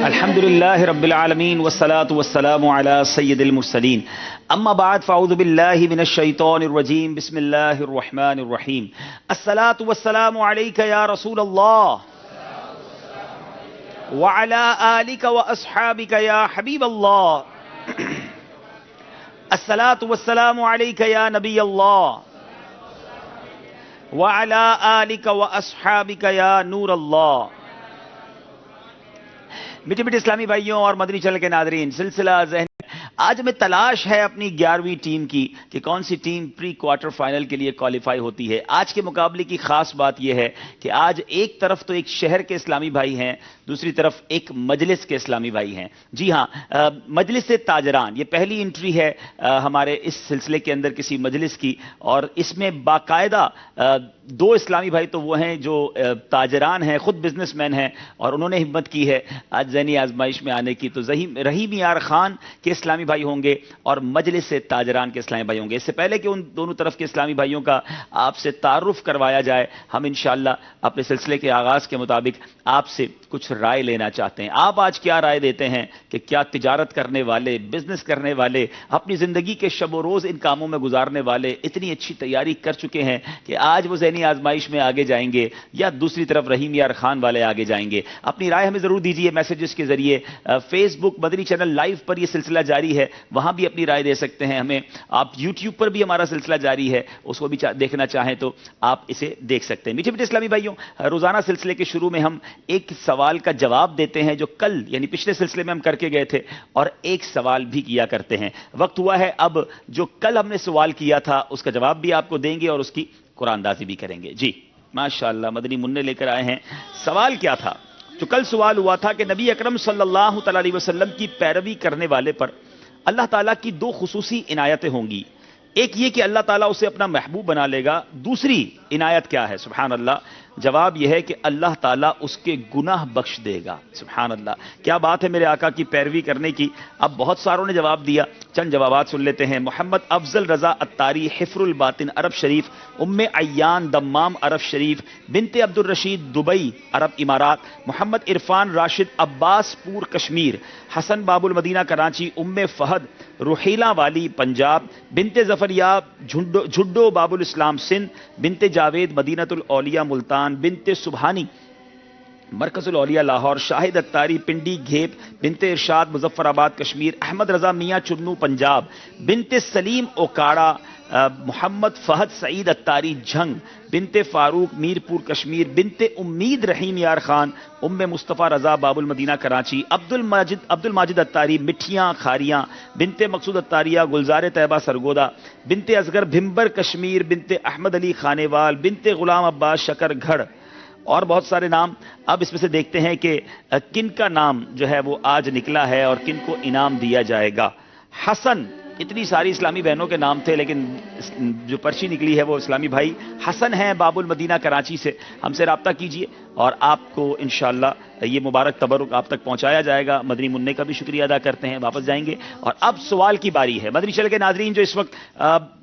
الحمد لله رب العالمين والصلاة والسلام على سيد المرسلين أما بعد فأعوذ بالله من الشيطان الرجيم بسم الله الرحمن الرحيم الصلاة والسلام عليك يا رسول الله وعلى آلك وأصحابك يا حبيب الله الصلاة والسلام عليك يا نبي الله وعلى آلك وأصحابك يا نور الله. میٹھے میٹھے اسلامی بھائیوں اور مدنی چینل کے ناظرین، سلسلہ ذہن آج ہمیں تلاش ہے اپنی 11ویں ٹیم کی کہ کون سی ٹیم پری کوارٹر فائنل کے لیے کوالیفائی ہوتی ہے. آج کے مقابلے کی خاص بات یہ ہے کہ آج ایک طرف تو ایک شہر کے اسلامی بھائی ہیں، دوسری طرف ایک مجلس کے اسلامی بھائی ہیں. جی ہاں، مجلس تاجران، یہ پہلی انٹری ہے ہمارے اس سلسلے کے اندر کسی مجلس کی، اور اس میں باقاعدہ دو اسلامی بھائی تو وہ ہیں جو تاجران ہیں، خود بزنس مین ہیں، اور انہوں نے ہمت کی ہے آج ذہنی آزمائش میں آنے کی. تو رحیم یار خان کے اسلامی بھائی ہوں گے اور مجلس تاجران کے اسلامی بھائی ہوں گے. اس سے پہلے کہ ان دونوں طرف کے اسلامی بھائیوں کا آپ سے تعارف کروایا جائے، ہم انشاءاللہ اپنے سلسلے کے آغاز کے مطابق آپ سے کچھ رائے لینا چاہتے ہیں. آپ آج کیا رائے دیتے ہیں کہ کیا تجارت کرنے والے، بزنس کرنے والے، اپنی زندگی کے شب و روز ان کاموں میں گزارنے والے اتنی اچھی تیاری کر چکے ہیں کہ آج وہ ذہنی آزمائش میں آگے جائیں گے، یا دوسری طرف رحیم یار خان والے آگے جائیں گے؟ اپنی رائے ہمیں ضرور دیجیے میسیجز کے ذریعے. فیس بک مدنی چینل لائیو پر یہ سلسلہ جاری ہے، وہاں بھی اپنی رائے دے سکتے ہیں ہمیں. آپ یوٹیوب پر بھی ہمارا سلسلہ جاری ہے، اس کو بھی دیکھنا چاہیں تو آپ اسے دیکھ سکتے ہیں. میٹھے میٹھے اسلامی بھائیوں، روزانہ سلسلے کے شروع میں ہم ایک سوال کا جواب دیتے ہیں جو کل یعنی پچھلے سلسلے میں ہم کر کے گئے تھے، اور ایک سوال بھی کیا کرتے ہیں. وقت ہوا ہے اب جو کل ہم نے سوال کیا تھا اس کا جواب بھی آپ کو دیں گے اور اس کی قرآن اندازی بھی کریں گے. جی ماشاءاللہ، مدنی منع لے کر آئے ہیں. سوال کیا تھا؟ جو کل سوال ہوا تھا کہ نبی اکرم صلی اللہ تعالی علیہ وسلم کی پیروی کرنے والے پر اللہ تعالیٰ کی دو خصوصی عنایتیں ہوں گی. ایک یہ کہ اللہ تعالیٰ اسے اپنا محبوب بنا لے گا. دوسری عنایت کیا ہے؟ سبحان اللہ. جواب یہ ہے کہ اللہ تعالیٰ اس کے گناہ بخش دے گا. سبحان اللہ، کیا بات ہے میرے آقا کی پیروی کرنے کی. اب بہت ساروں نے جواب دیا، چند جوابات سن لیتے ہیں. محمد افضل رضا اتاری، حفر الباطن عرب شریف. ام ایان دمام عرب شریف. بنت عبد الرشید دبئی عرب امارات. محمد عرفان راشد عباس پور کشمیر. حسن باب المدینہ کراچی. ام فہد روحیلہ والی پنجاب. بنت ظفریاب جھڈو باب الاسلام سندھ. بنت جاوید مدینۃ الاولیاء ملتان. بنت سبحانی مرکز الاولیاء لاہور. شاہد اتاری پنڈی گھیپ. بنت ارشاد مظفر آباد کشمیر. احمد رضا میاں چنو پنجاب. بنت سلیم اوکاڑا. محمد فہد سعید اتاری جھنگ. بنت فاروق میرپور کشمیر. بنت امید رحیم یار خان. ام مصطفیٰ رضا باب المدینہ کراچی. عبد الماجد اتاری مٹھیاں کھاریاں. بنت مقصود اتاریہ گلزار طیبہ سرگودا. بنت اصغر بھمبر کشمیر. بنت احمد علی خانیوال. بنت غلام عباس شکر گھڑ، اور بہت سارے نام. اب اس میں سے دیکھتے ہیں کہ کن کا نام جو ہے وہ آج نکلا ہے اور کن کو انعام دیا جائے گا. حسن، اتنی ساری اسلامی بہنوں کے نام تھے لیکن جو پرچی نکلی ہے وہ اسلامی بھائی حسن ہیں باب المدینہ کراچی سے. ہم سے رابطہ کیجئے اور آپ کو انشاءاللہ یہ مبارک تبرک آپ تک پہنچایا جائے گا. مدنی منع کا بھی شکریہ ادا کرتے ہیں. واپس جائیں گے اور اب سوال کی باری ہے. مدنی چینل کے ناظرین جو اس وقت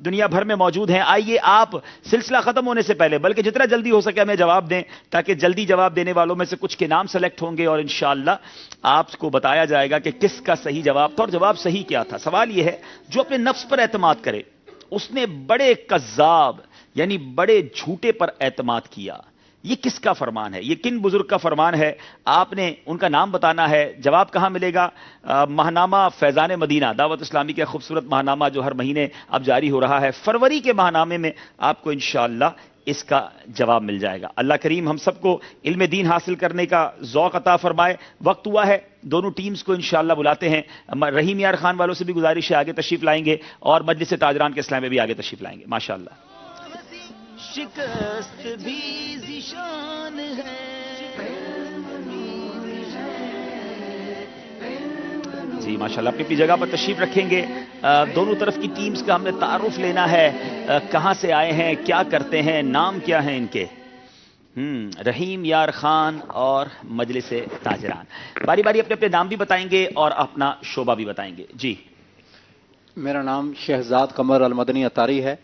دنیا بھر میں موجود ہیں، آئیے آپ سلسلہ ختم ہونے سے پہلے بلکہ جتنا جلدی ہو سکے ہمیں جواب دیں، تاکہ جلدی جواب دینے والوں میں سے کچھ کے نام سلیکٹ ہوں گے اور انشاءاللہ آپ کو بتایا جائے گا کہ کس کا صحیح جواب تھا اور جواب صحیح کیا تھا. سوال یہ ہے، جو اپنے نفس پر اعتماد کرے اس نے بڑے کذاب یعنی بڑے جھوٹے پر اعتماد کیا. یہ کس کا فرمان ہے؟ یہ کن بزرگ کا فرمان ہے؟ آپ نے ان کا نام بتانا ہے. جواب کہاں ملے گا؟ ماہنامہ فیضان مدینہ، دعوت اسلامی کا خوبصورت ماہنامہ جو ہر مہینے اب جاری ہو رہا ہے. فروری کے ماہنامے میں آپ کو انشاءاللہ اس کا جواب مل جائے گا. اللہ کریم ہم سب کو علم دین حاصل کرنے کا ذوق عطا فرمائے. وقت ہوا ہے دونوں ٹیمز کو انشاءاللہ بلاتے ہیں. رحیم یار خان والوں سے بھی گزارش ہے آگے تشریف لائیں گے، اور مجلس تاجران کے اسلام میں بھی آگے تشریف لائیں گے. ماشاءاللہ. شکست بھی ذیشان ہے. جی ماشاءاللہ، اپنی جگہ پر تشریف رکھیں گے. دونوں طرف کی ٹیمز کا ہم نے تعارف لینا ہے، کہاں سے آئے ہیں، کیا کرتے ہیں، نام کیا ہیں ان کے. رحیم یار خان اور مجلس تاجران باری باری اپنے اپنے نام بھی بتائیں گے اور اپنا شعبہ بھی بتائیں گے. جی میرا نام شہزاد قمر المدنی اتاری ہے.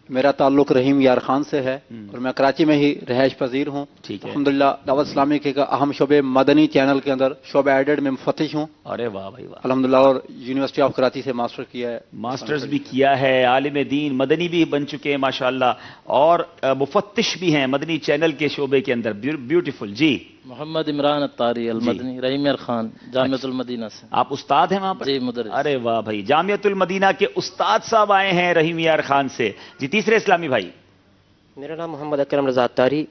میرا تعلق رحیم یار خان سے ہے اور میں کراچی میں ہی رہائش پذیر ہوں. ٹھیک ہے. الحمدللہ دعوت اسلامی کے اہم شعبے مدنی چینل کے اندر شعبہ ایڈڈ میں مفتش ہوں. ارے واہ بھائی واہ. الحمدللہ. اور یونیورسٹی آف کراچی سے ماسٹر کیا ہے. ماسٹرز بھی کیا ہے، عالم دین مدنی بھی بن چکے ہیں ماشاءاللہ، اور مفتش بھی ہیں مدنی چینل کے شعبے کے اندر. بیوٹیفل. جی محمد عمران الطاری المدنی رحیم یار خان جامعۃ المدینہ سے. آپ استاد ہیں وہاں پر؟ جی مدرس. ارے واہ بھائی، جامعۃ المدینہ کے استاد صاحب آئے ہیں رحیم یار خان سے. جی تیسرے اسلامی بھائی. میرا نام محمد اکرم رضا طاری،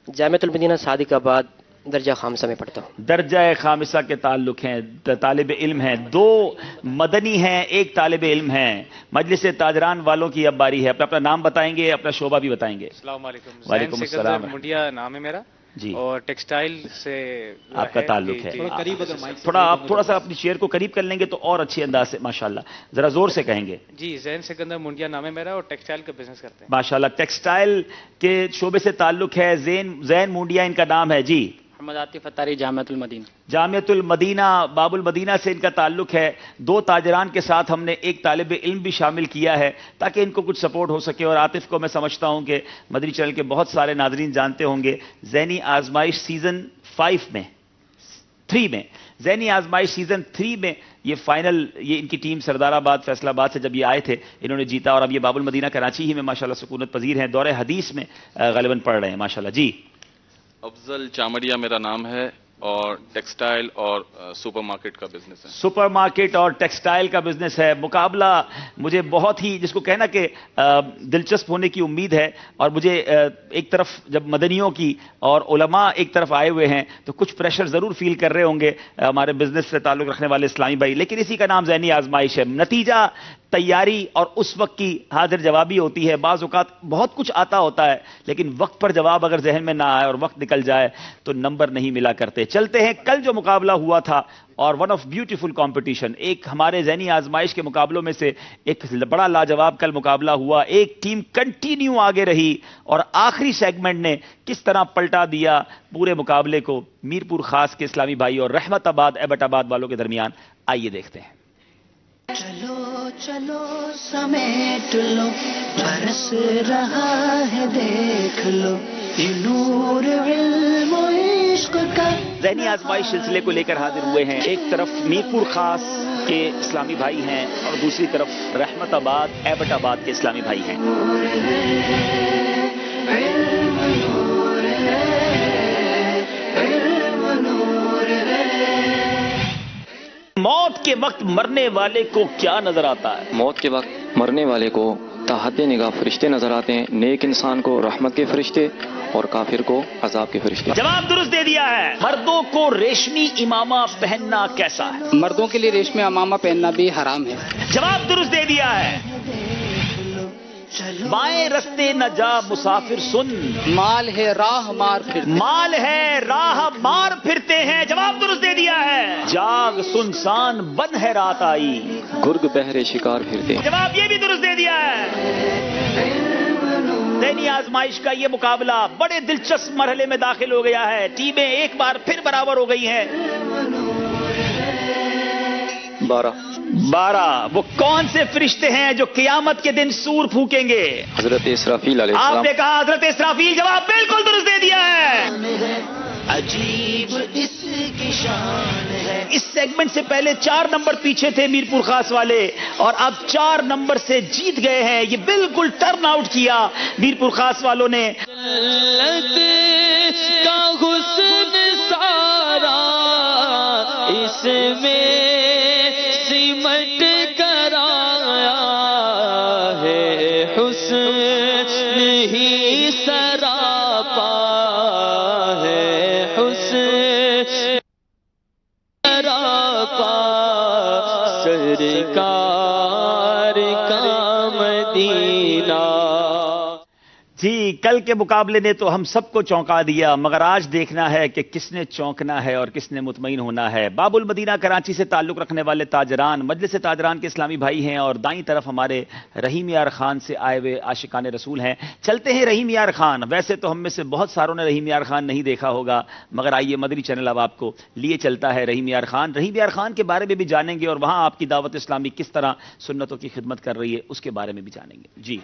جامعۃ المدینہ صادق آباد درجہ خامسہ میں پڑھتا ہوں. درجہ خامسہ کے تعلق ہیں، طالب علم ہیں، دو مدنی ہیں، ایک طالب علم ہیں. مجلس تاجران والوں کی اب باری ہے. اپنا نام بتائیں گے، اپنا شعبہ بھی بتائیں گے. السلام علیکم. وعلیکم السلام. منڈیا نام ہے میرا جی. اور ٹیکسٹائل سے آپ کا تعلق ہے. تھوڑا سا اپنی شیئر کو قریب کر لیں گے تو اور اچھی انداز سے ماشاءاللہ ذرا زور سے کہیں گے. جی زین سکندر منڈیا نام ہے میرا اور ٹیکسٹائل کا بزنس کرتے ہیں. ماشاءاللہ ٹیکسٹائل کے شعبے سے تعلق ہے. زین مونڈیا ان کا نام ہے. جی. محمد عاطف اتاری جامعۃ المدینہ. جامعۃ المدینہ باب المدینہ سے ان کا تعلق ہے. دو تاجران کے ساتھ ہم نے ایک طالب علم بھی شامل کیا ہے تاکہ ان کو کچھ سپورٹ ہو سکے. اور عاطف کو میں سمجھتا ہوں کہ مدنی چینل کے بہت سارے ناظرین جانتے ہوں گے. ذہنی آزمائش سیزن 3 میں ذہنی آزمائش سیزن 3 میں یہ فائنل، یہ ان کی ٹیم سردار آباد فیصل آباد سے جب یہ آئے تھے انہوں نے جیتا. اور اب یہ باب المدینہ کراچی ہی میں ماشاءاللہ سکونت پذیر ہیں، دور حدیث میں غالباً پڑھ رہے ہیں ماشاءاللہ. جی. افضل چامڑیا میرا نام ہے اور ٹیکسٹائل اور سپر مارکیٹ کا بزنس ہے. سپر مارکیٹ اور ٹیکسٹائل کا بزنس ہے. مقابلہ مجھے بہت ہی جس کو کہنا کہ دلچسپ ہونے کی امید ہے. اور مجھے ایک طرف جب مدنیوں کی اور علماء ایک طرف آئے ہوئے ہیں تو کچھ پریشر ضرور فیل کر رہے ہوں گے ہمارے بزنس سے تعلق رکھنے والے اسلامی بھائی. لیکن اسی کا نام ذہنی آزمائش ہے. نتیجہ تیاری اور اس وقت کی حاضر جوابی ہوتی ہے. بعض اوقات بہت کچھ آتا ہوتا ہے لیکن وقت پر جواب اگر ذہن میں نہ آئے اور وقت نکل جائے تو نمبر نہیں ملا کرتے. چلتے ہیں کل جو مقابلہ ہوا تھا اور ون آف بیوٹیفل کمپٹیشن، ایک ہمارے ذہنی آزمائش کے مقابلوں میں سے ایک بڑا لاجواب کل مقابلہ ہوا. ایک ٹیم کنٹینیو آگے رہی اور آخری سیگمنٹ نے کس طرح پلٹا دیا پورے مقابلے کو. میرپور خاص کے اسلامی بھائی اور رحمت آباد ایبٹ آباد والوں کے درمیان. آئیے دیکھتے ہیں. چلو چلو سمیٹ لو، برس رہا ہے دیکھ لو، یہ نور علم و عشق کا. ذہنی آزمائش سلسلے کو لے کر حاضر ہوئے ہیں. ایک طرف میرپور خاص کے اسلامی بھائی ہیں اور دوسری طرف رحمت آباد ایبٹ آباد کے اسلامی بھائی ہیں. موت کے وقت مرنے والے کو کیا نظر آتا ہے؟ موت کے وقت مرنے والے کو تحت نگاہ فرشتے نظر آتے ہیں. نیک انسان کو رحمت کے فرشتے اور کافر کو عذاب کے فرشتے. جواب درست دے دیا ہے. مردوں کو ریشمی امامہ پہننا کیسا ہے؟ مردوں کے لیے ریشمی امامہ پہننا بھی حرام ہے. جواب درست دے دیا ہے. بائیں رستے نہ جا مسافر سن، مال ہے راہ مار پھر، مال ہے راہ مار پھرتے ہیں. جواب درست دے دیا ہے. جاگ سنسان بن ہے رات آئی، گرگ بہرے شکار پھرتے ہیں. جواب یہ بھی درست دے دیا ہے. ذہنی آزمائش کا یہ مقابلہ بڑے دلچسپ مرحلے میں داخل ہو گیا ہے. ٹیمیں ایک بار پھر برابر ہو گئی ہیں. 12 وہ کون سے فرشتے ہیں جو قیامت کے دن سور پھونکیں گے؟ حضرت اسرافیل علیہ آپ السلام. نے کہا حضرت اسرافیل. جواب بالکل درست دے دیا ہے. عجیب اس کی شان ہے. اس سیگمنٹ سے پہلے 4 نمبر پیچھے تھے میرپور خاص والے اور اب 4 نمبر سے جیت گئے ہیں. یہ بالکل ٹرن آؤٹ کیا میرپور خاص والوں نے. کا حسن سارا اس میں سمٹ کر آیا ہے، حسن ہی سراپا ہے، حسن سراپا سرکار کا مدینہ. جی کل کے مقابلے نے تو ہم سب کو چونکا دیا، مگر آج دیکھنا ہے کہ کس نے چونکنا ہے اور کس نے مطمئن ہونا ہے. باب المدینہ کراچی سے تعلق رکھنے والے تاجران مجلس تاجران کے اسلامی بھائی ہیں اور دائیں طرف ہمارے رحیم یار خان سے آئے ہوئے عاشقان رسول ہیں. چلتے ہیں رحیم یار خان. ویسے تو ہم میں سے بہت ساروں نے رحیم یار خان نہیں دیکھا ہوگا مگر آئیے مدنی چینل اب آپ کو لیے چلتا ہے رحیم یار خان. رحیم یار خان کے بارے میں بھی جانیں گے اور وہاں آپ کی دعوت اسلامی کس طرح سنتوں کی خدمت کر رہی ہے اس کے بارے میں بھی جانیں گے. جی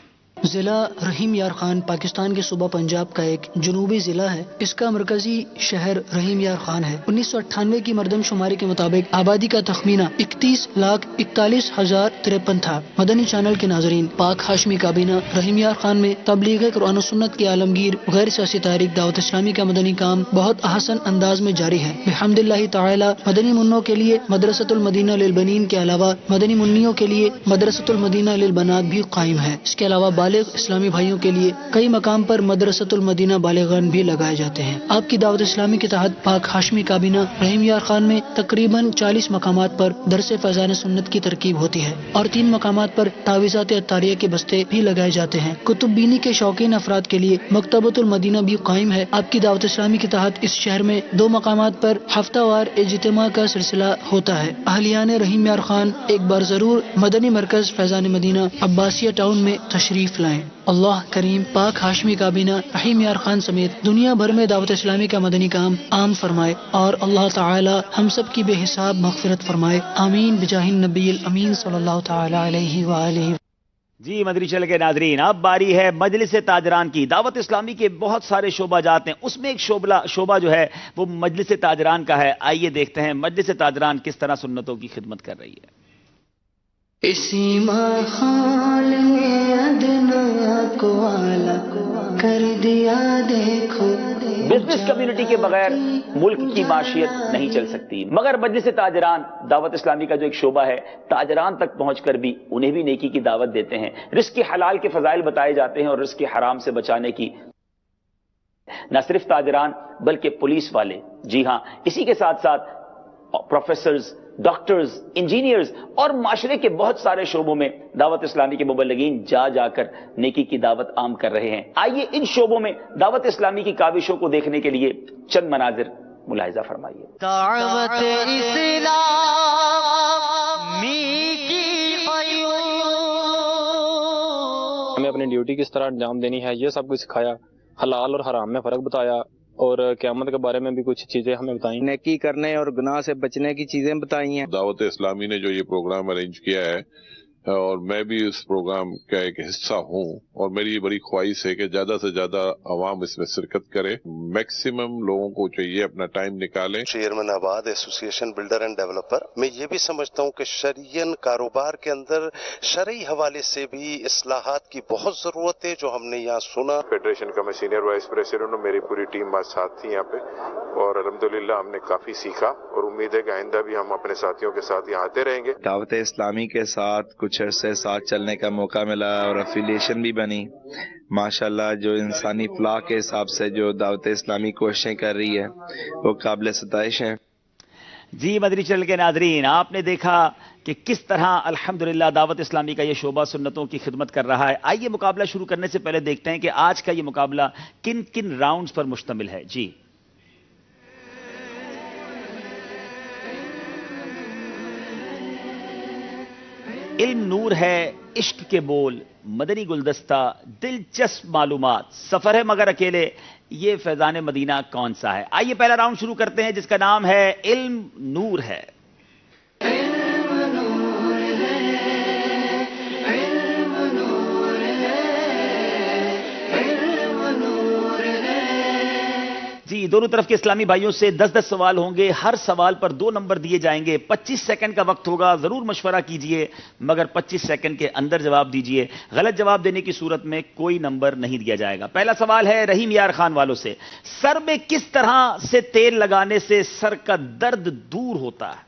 ضلع رحیم یار خان پاکستان کے صوبہ پنجاب کا ایک جنوبی ضلع ہے. اس کا مرکزی شہر رحیم یار خان ہے. 1998 کی مردم شماری کے مطابق آبادی کا تخمینہ 31,41,053 تھا. مدنی چینل کے ناظرین، پاک ہاشمی کابینہ رحیم یار خان میں تبلیغ قرآن و سنت کے عالمگیر غیر سیاسی تحریک دعوت اسلامی کا مدنی کام بہت احسن انداز میں جاری ہے. بحمد اللہ تعالی مدنی منوں کے لیے مدرسۃ المدینہ للبنین کے علاوہ مدنی منیوں کے لیے مدرسۃ المدینہ للبنات بھی قائم ہے. اس کے علاوہ بالغ اسلامی بھائیوں کے لیے کئی مقام پر مدرسۃ المدینہ بالغان بھی لگائے جاتے ہیں. آپ کی دعوت اسلامی کے تحت پاک ہاشمی کابینہ رحیم یار خان میں تقریباً 40 مقامات پر درس فیضان سنت کی ترکیب ہوتی ہے اور 3 مقامات پر تعویذات عطاریہ کے بستے بھی لگائے جاتے ہیں. کتب بینی کے شوقین افراد کے لیے مکتبۃ المدینہ بھی قائم ہے. آپ کی دعوت اسلامی کے تحت اس شہر میں 2 مقامات پر ہفتہ وار اجتماع کا سلسلہ ہوتا ہے. اہلیان رحیم یار خان ایک بار ضرور مدنی مرکز فیضان مدینہ عباسیہ ٹاؤن میں تشریف لائیں. اللہ کریم پاک ہاشمی کابینہ رحیم یار خان سمیت دنیا بھر میں دعوت اسلامی کا مدنی کام عام فرمائے اور اللہ تعالی ہم سب کی بے حساب مغفرت فرمائے. آمین بجاہ النبی الامین صلی اللہ تعالی علیہ وآلہ. جی مدنی چینل کے ناظرین، اب باری ہے مجلس تاجران کی. دعوت اسلامی کے بہت سارے شعبہ جات ہیں، اس میں ایک شعبہ جو ہے وہ مجلس تاجران کا ہے. آئیے دیکھتے ہیں مجلس تاجران کس طرح سنتوں کی خدمت کر رہی ہے. اسی ماحول میں ادنا کو اعلی کر دیا دیکھو. بزنس کمیونٹی کے بغیر ملک کی معیشت نہیں چل سکتی، مگر مجلس تاجران دعوت اسلامی کا جو ایک شعبہ ہے، تاجران تک پہنچ کر بھی انہیں بھی نیکی کی دعوت دیتے ہیں. رزق حلال کے فضائل بتائے جاتے ہیں اور رزق حرام سے بچانے کی. نہ صرف تاجران بلکہ پولیس والے، جی ہاں، اسی کے ساتھ ساتھ پروفیسرز، ڈاکٹرز، انجینئرز اور معاشرے کے بہت سارے شعبوں میں دعوت اسلامی کے مبلغین جا کر نیکی کی دعوت عام کر رہے ہیں. آئیے ان شعبوں میں دعوت اسلامی کی کاوشوں کو دیکھنے کے لیے چند مناظر ملاحظہ فرمائیے. دعوت اسلامی کی ہمیں اپنی ڈیوٹی کس طرح انجام دینی ہے یہ سب کچھ سکھایا. حلال اور حرام میں فرق بتایا اور قیامت کے بارے میں بھی کچھ چیزیں ہمیں بتائیں. نیکی کرنے اور گناہ سے بچنے کی چیزیں بتائی ہیں. دعوت اسلامی نے جو یہ پروگرام ارینج کیا ہے اور میں بھی اس پروگرام کا ایک حصہ ہوں اور میری یہ بڑی خواہش ہے کہ زیادہ سے زیادہ عوام اس میں شرکت کرے. میکسیمم لوگوں کو چاہیے اپنا ٹائم نکالیں. چیئرمین آباد ایسوسی ایشن بلڈر اینڈ ڈیولپر، میں یہ بھی سمجھتا ہوں کہ شرعین کاروبار کے اندر شرعی حوالے سے بھی اصلاحات کی بہت ضرورت ہے، جو ہم نے یہاں سنا. فیڈریشن کا میں سینئر وائس پریزیڈنٹ ہوں، میری پوری ٹیم آج ساتھ تھی یہاں پہ اور الحمدللہ ہم نے کافی سیکھا اور امید ہے کہ آئندہ بھی ہم اپنے ساتھیوں کے ساتھ یہاں آتے رہیں گے. دعوت اسلامی کے ساتھ کچھ عرصے ساتھ چلنے کا موقع ملا اور افیلیشن بھی بنی. ماشاءاللہ جو انسانی فلاح کے حساب سے جو دعوت اسلامی کوششیں کر رہی ہے وہ قابل ستائش ہے. جی مدنی چینل کے ناظرین، آپ نے دیکھا کہ کس طرح الحمدللہ دعوت اسلامی کا یہ شعبہ سنتوں کی خدمت کر رہا ہے. آئیے مقابلہ شروع کرنے سے پہلے دیکھتے ہیں کہ آج کا یہ مقابلہ کن کن راؤنڈز پر مشتمل ہے. جی علم نور ہے، عشق کے بول، مدنی گلدستہ، دلچسپ معلومات، سفر ہے مگر اکیلے، یہ فیضان مدینہ کون سا ہے. آئیے پہلا راؤنڈ شروع کرتے ہیں جس کا نام ہے علم نور ہے. جی دونوں طرف کے اسلامی بھائیوں سے 10-10 سوال ہوں گے. ہر سوال پر 2 نمبر دیے جائیں گے. 25 سیکنڈ کا وقت ہوگا. ضرور مشورہ کیجئے مگر 25 سیکنڈ کے اندر جواب دیجئے. غلط جواب دینے کی صورت میں کوئی نمبر نہیں دیا جائے گا. پہلا سوال ہے رحیم یار خان والوں سے. سر میں کس طرح سے تیل لگانے سے سر کا درد دور ہوتا ہے؟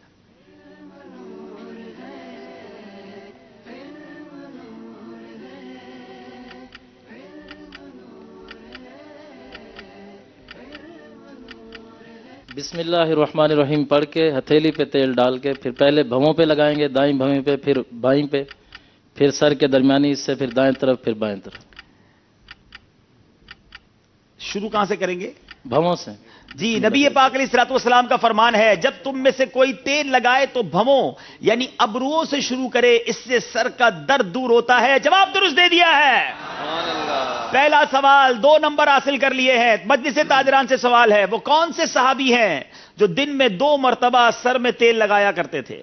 بسم اللہ الرحمن الرحیم پڑھ کے ہتھیلی پہ تیل ڈال کے پھر پہلے بھووں پہ لگائیں گے، دائیں بھویں پہ، پھر بائیں پہ، پھر سر کے درمیانی حصے، پھر دائیں طرف، پھر بائیں طرف. شروع کہاں سے کریں گے؟ بھووں سے. جی نبی پاک علیہ الصلوۃ والسلام کا فرمان ہے جب تم میں سے کوئی تیل لگائے تو بھووں یعنی ابروؤں سے شروع کرے، اس سے سر کا درد دور ہوتا ہے. جواب درست دے دیا ہے. پہلا سوال 2 نمبر حاصل کر لیے ہیں. مجلس تاجران سے سوال ہے وہ کون سے صحابی ہیں جو دن میں 2 مرتبہ سر میں تیل لگایا کرتے تھے؟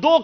2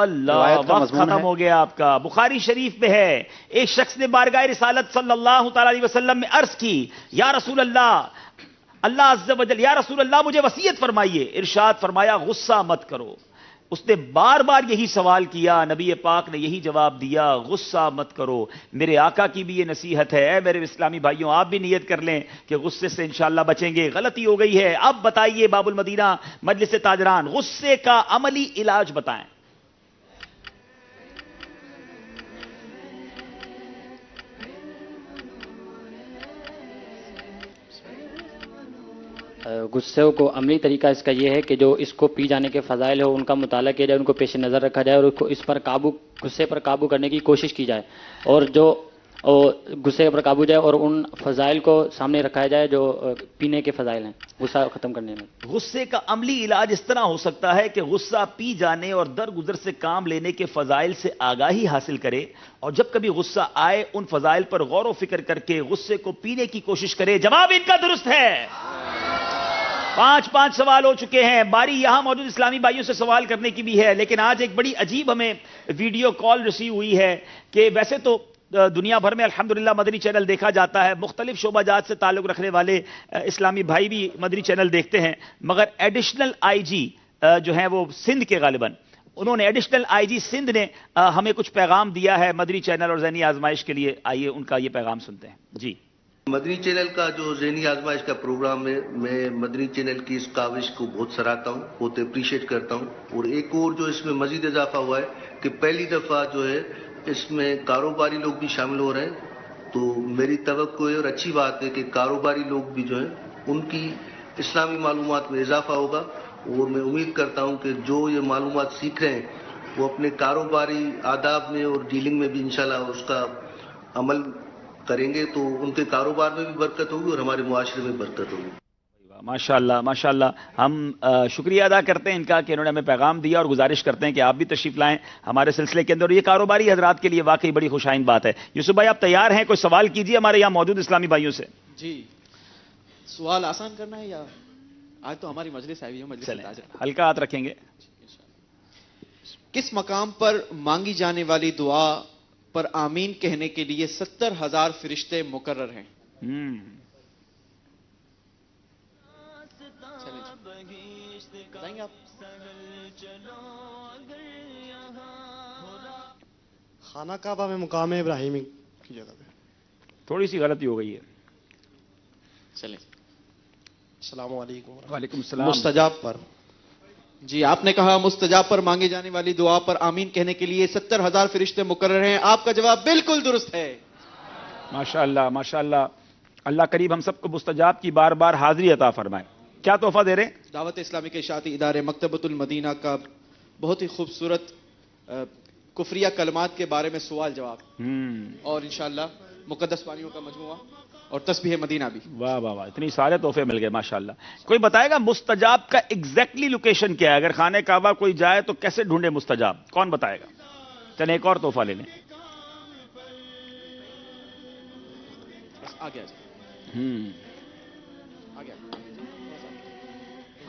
اللہ روایت کا وقت مضمون ختم ہے۔ ہو گیا آپ کا. بخاری شریف میں ہے ایک شخص نے بارگاہ رسالت صلی اللہ تعالی علیہ وسلم میں عرض کی یا رسول اللہ، اللہ عز و جل، یا رسول اللہ مجھے وصیت فرمائیے. ارشاد فرمایا غصہ مت کرو. اس نے بار بار یہی سوال کیا، نبی پاک نے یہی جواب دیا، غصہ مت کرو. میرے آقا کی بھی یہ نصیحت ہے. اے میرے اسلامی بھائیوں، آپ بھی نیت کر لیں کہ غصے سے انشاءاللہ بچیں گے. غلطی ہو گئی ہے. اب بتائیے باب المدینہ مجلس تاجران، غصے کا عملی علاج بتائیں. غصے کو عملی طریقہ اس کا یہ ہے کہ جو اس کو پی جانے کے فضائل ہو ان کا مطالعہ کیا جائے، ان کو پیش نظر رکھا جائے اور اس پر غصے پر قابو کرنے کی کوشش کی جائے، اور جو غصے پر قابو جائے اور ان فضائل کو سامنے رکھا جائے جو پینے کے فضائل ہیں غصہ ختم کرنے میں. غصے کا عملی علاج اس طرح ہو سکتا ہے کہ غصہ پی جانے اور درگزر سے کام لینے کے فضائل سے آگاہی حاصل کرے، اور جب کبھی غصہ آئے ان فضائل پر غور و فکر کر کے غصے کو پینے کی کوشش کرے. جواب ان کا درست ہے. 5 سوال ہو چکے ہیں. باری یہاں موجود اسلامی بھائیوں سے سوال کرنے کی بھی ہے، لیکن آج ایک بڑی عجیب ہمیں ویڈیو کال ریسیو ہوئی ہے کہ ویسے تو دنیا بھر میں الحمدللہ مدنی چینل دیکھا جاتا ہے، مختلف شعبہ جات سے تعلق رکھنے والے اسلامی بھائی بھی مدنی چینل دیکھتے ہیں، مگر ایڈیشنل آئی جی جو ہیں وہ سندھ کے غالباً، انہوں نے ایڈیشنل آئی جی سندھ نے ہمیں کچھ پیغام دیا ہے مدنی چینل اور ذہنی آزمائش کے لیے. آئیے ان کا یہ پیغام سنتے ہیں. جی. مدنی چینل کا جو ذہنی آزمائش کا پروگرام ہے، میں مدنی چینل کی اس کاوش کو بہت سراہتا ہوں، بہت اپریشیٹ کرتا ہوں. اور ایک اور جو اس میں مزید اضافہ ہوا ہے کہ پہلی دفعہ جو ہے اس میں کاروباری لوگ بھی شامل ہو رہے ہیں، تو میری توقع ہے اور اچھی بات ہے کہ کاروباری لوگ بھی جو ہیں ان کی اسلامی معلومات میں اضافہ ہوگا. اور میں امید کرتا ہوں کہ جو یہ معلومات سیکھ رہے ہیں وہ اپنے کاروباری آداب میں اور ڈیلنگ میں بھی انشاءاللہ اس کا عمل کریں گے تو ان کے کاروبار میں بھی برکت ہوگی اور ہمارے معاشرے میں برکت ہوگی. ماشاءاللہ ماشاءاللہ. ہم شکریہ ادا کرتے ہیں ان کا کہ انہوں نے ہمیں پیغام دیا، اور گزارش کرتے ہیں کہ آپ بھی تشریف لائیں ہمارے سلسلے کے اندر. اور یہ کاروباری حضرات کے لیے واقعی بڑی خوش آئند بات ہے. یوسف بھائی آپ تیار ہیں؟ کوئی سوال کیجیے ہمارے یہاں موجود اسلامی بھائیوں سے. جی، سوال آسان کرنا ہے یا آج تو ہماری مجلس آئی ہوئی ہے، مجلس تاجر. ہلکا ہاتھ رکھیں گے. کس مقام پر مانگی جانے والی دعا پر آمین کہنے کے لیے 70,000 فرشتے مقرر ہیں؟ خانہ کعبہ میں مقام ابراہیمی کی جگہ پہ. تھوڑی سی غلطی ہو گئی ہے. چلیں. السلام علیکم. وعلیکم السلام. مستجاب پر. جی، آپ نے کہا مستجاب پر مانگی جانے والی دعا پر آمین کہنے کے لیے 70,000 فرشتے مقرر ہیں. آپ کا جواب بالکل درست ہے. ماشاءاللہ ماشاءاللہ. اللہ قریب ہم سب کو مستجاب کی بار بار حاضری عطا فرمائے. کیا تحفہ دے رہے ہیں؟ دعوت اسلامی کے اشاعتی ادارے مکتبۃ المدینہ کا بہت ہی خوبصورت کفریہ کلمات کے بارے میں سوال جواب، اور انشاءاللہ مقدس پانیوں کا مجموعہ اور تسبیح مدینہ بھی. واہ واہ واہ، اتنی سارے تحفے مل گئے ماشاءاللہ. کوئی بتائے گا مستجاب کا ایگزیکٹلی لوکیشن کیا ہے؟ اگر خانہ کعبہ کوئی جائے تو کیسے ڈھونڈے مستجاب؟ کون بتائے گا؟ چلیں ایک اور تحفہ لے لیں. آ گیا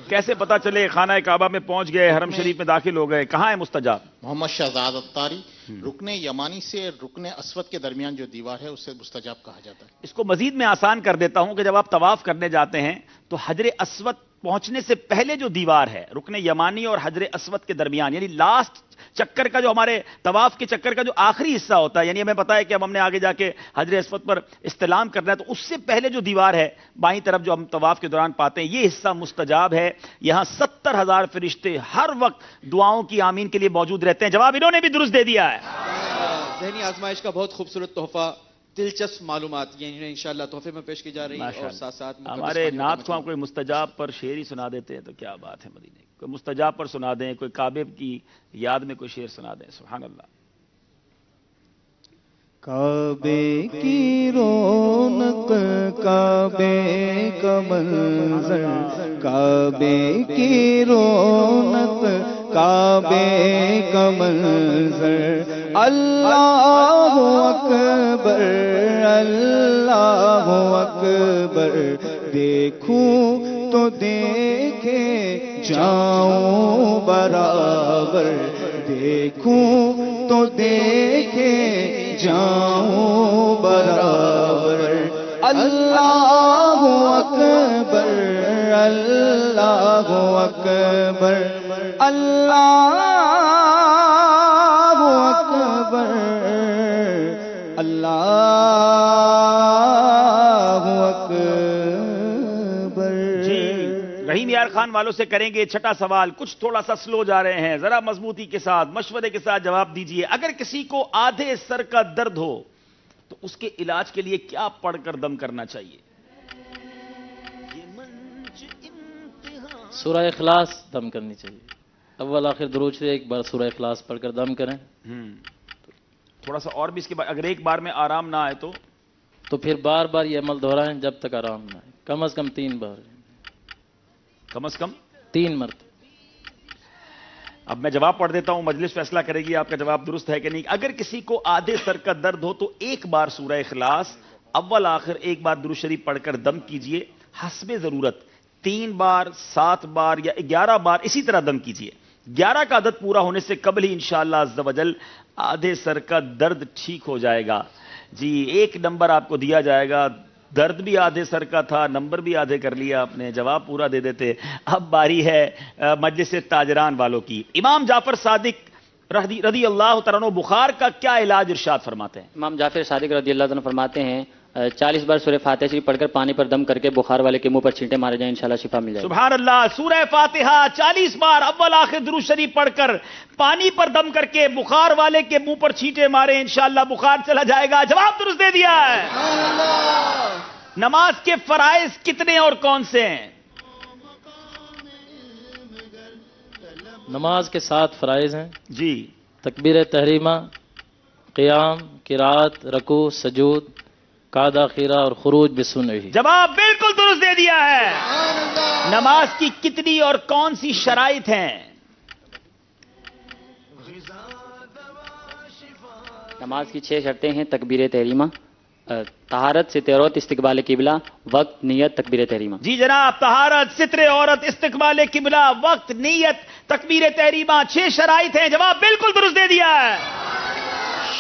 کیسے پتا چلے خانہ کعبہ میں پہنچ گئے، حرم شریف میں داخل ہو گئے؟ کہاں ہے مستجاب؟ محمد شہزاد اتاری، رکن یمانی سے رکن اسود کے درمیان جو دیوار ہے اسے مستجاب کہا جاتا ہے. اس کو مزید میں آسان کر دیتا ہوں کہ جب آپ طواف کرنے جاتے ہیں تو حجر اسود پہنچنے سے پہلے جو دیوار ہے رکن یمانی اور حجر اسود کے درمیان، یعنی لاسٹ چکر کا جو ہمارے طواف کے چکر کا جو آخری حصہ ہوتا ہے، یعنی ہمیں پتا ہے کہ اب ہم نے آگے جا کے حجر اسود پر استلام کرنا ہے، تو اس سے پہلے جو دیوار ہے بائیں طرف جو ہم طواف کے دوران پاتے ہیں، یہ حصہ مستجاب ہے. یہاں 70,000 فرشتے ہر وقت دعاؤں کی آمین کے لیے موجود رہتے ہیں. جواب انہوں نے بھی درست دے دیا ہے. ذہنی آزمائش کا بہت خوبصورت تحفہ، دلچسپ معلومات یہ انشاءاللہ تحفے میں پیش کی جا رہی ہے، اور ساتھ ساتھ ہمارے نعت خواہ کوئی مستجاب پر شعر ہی سنا دیتے ہیں تو کیا بات ہے مدینے کی. کوئی مستجاب پر سنا دیں، کوئی کعبے کی یاد میں کوئی شعر سنا دیں. سبحان اللہ. کعبے کی رونق، کعبے کا منظر، کعبے کی رونق، کعبے کا منظر. اللہ اکبر، اللہ اکبر. دیکھوں تو دیکھے جاؤں برابر، دیکھوں تو دیکھے جاؤں برابر اللہ اکبر اللہ اکبر اللہ اکبر اللہ اکبر. جی رحیم یار خان والوں سے کریں گے چھٹا سوال. کچھ تھوڑا سا سلو جا رہے ہیں, ذرا مضبوطی کے ساتھ مشورے کے ساتھ جواب دیجئے. اگر کسی کو آدھے سر کا درد ہو تو اس کے علاج کے لیے کیا پڑھ کر دم کرنا چاہیے؟ سورہ اخلاص دم کرنی چاہیے. اول آخر درود شریف ایک بار سورہ اخلاص پڑھ کر دم کریں. تھوڑا سا اور بھی اس کے بعد اگر ایک بار میں آرام نہ آئے تو پھر بار بار یہ عمل دہرائیں جب تک آرام نہ آئے. کم از کم 3 بار, کم از کم 3 مرتبہ. اب میں جواب پڑھ دیتا ہوں, مجلس فیصلہ کرے گی آپ کا جواب درست ہے کہ نہیں. اگر کسی کو آدھے سر کا درد ہو تو ایک بار سورہ اخلاص اول آخر ایک بار درود شریف پڑھ کر دم کیجئے. حسب ضرورت 3 بار 7 بار یا 11 بار اسی طرح دم کیجئے. 11 کا عدد پورا ہونے سے قبل ہی انشاءاللہ عز و جل آدھے سر کا درد ٹھیک ہو جائے گا. جی 1 نمبر آپ کو دیا جائے گا. درد بھی آدھے سر کا تھا, نمبر بھی آدھے کر لیا آپ نے, جواب پورا دے دیتے. اب باری ہے مجلس تاجران والوں کی. امام جعفر صادق رضی اللہ تعالیٰ عنہ بخار کا کیا علاج ارشاد فرماتے ہیں؟ امام جعفر صادق رضی اللہ عنہ فرماتے ہیں 40 بار سورہ فاتحہ شریف پڑھ کر پانی پر دم کر کے بخار والے کے منہ پر چھینٹے مارے جائیں, انشاءاللہ شفا مل جائے گی. سبحان اللہ. سورہ فاتحہ 40 بار اول آخر درود شریف پڑھ کر پانی پر دم کر کے بخار والے کے منہ پر چھینٹے مارے, انشاءاللہ بخار چلا جائے گا. جواب درست دے دیا ہے. نماز کے فرائض کتنے اور کون سے ہیں؟ نماز کے 7 فرائض ہیں. جی. تکبیر تحریمہ, قیام, قرات, رکوع, سجود, قعدہ خیرہ اور خروج بسنہ. جواب بالکل درست دے دیا ہے. نماز کی کتنی اور کون سی شرائط ہیں؟ نماز کی 6 شرطیں ہیں. تکبیر تحریمہ, طہارت, ستر عورت, استقبال قبلہ, وقت, نیت, تکبیر تحریمہ. جی جناب, طہارت, ستر عورت, استقبال قبلہ, وقت, نیت, تکبیر تحریمہ 6 شرائط ہیں. جواب بالکل درست دے دیا ہے.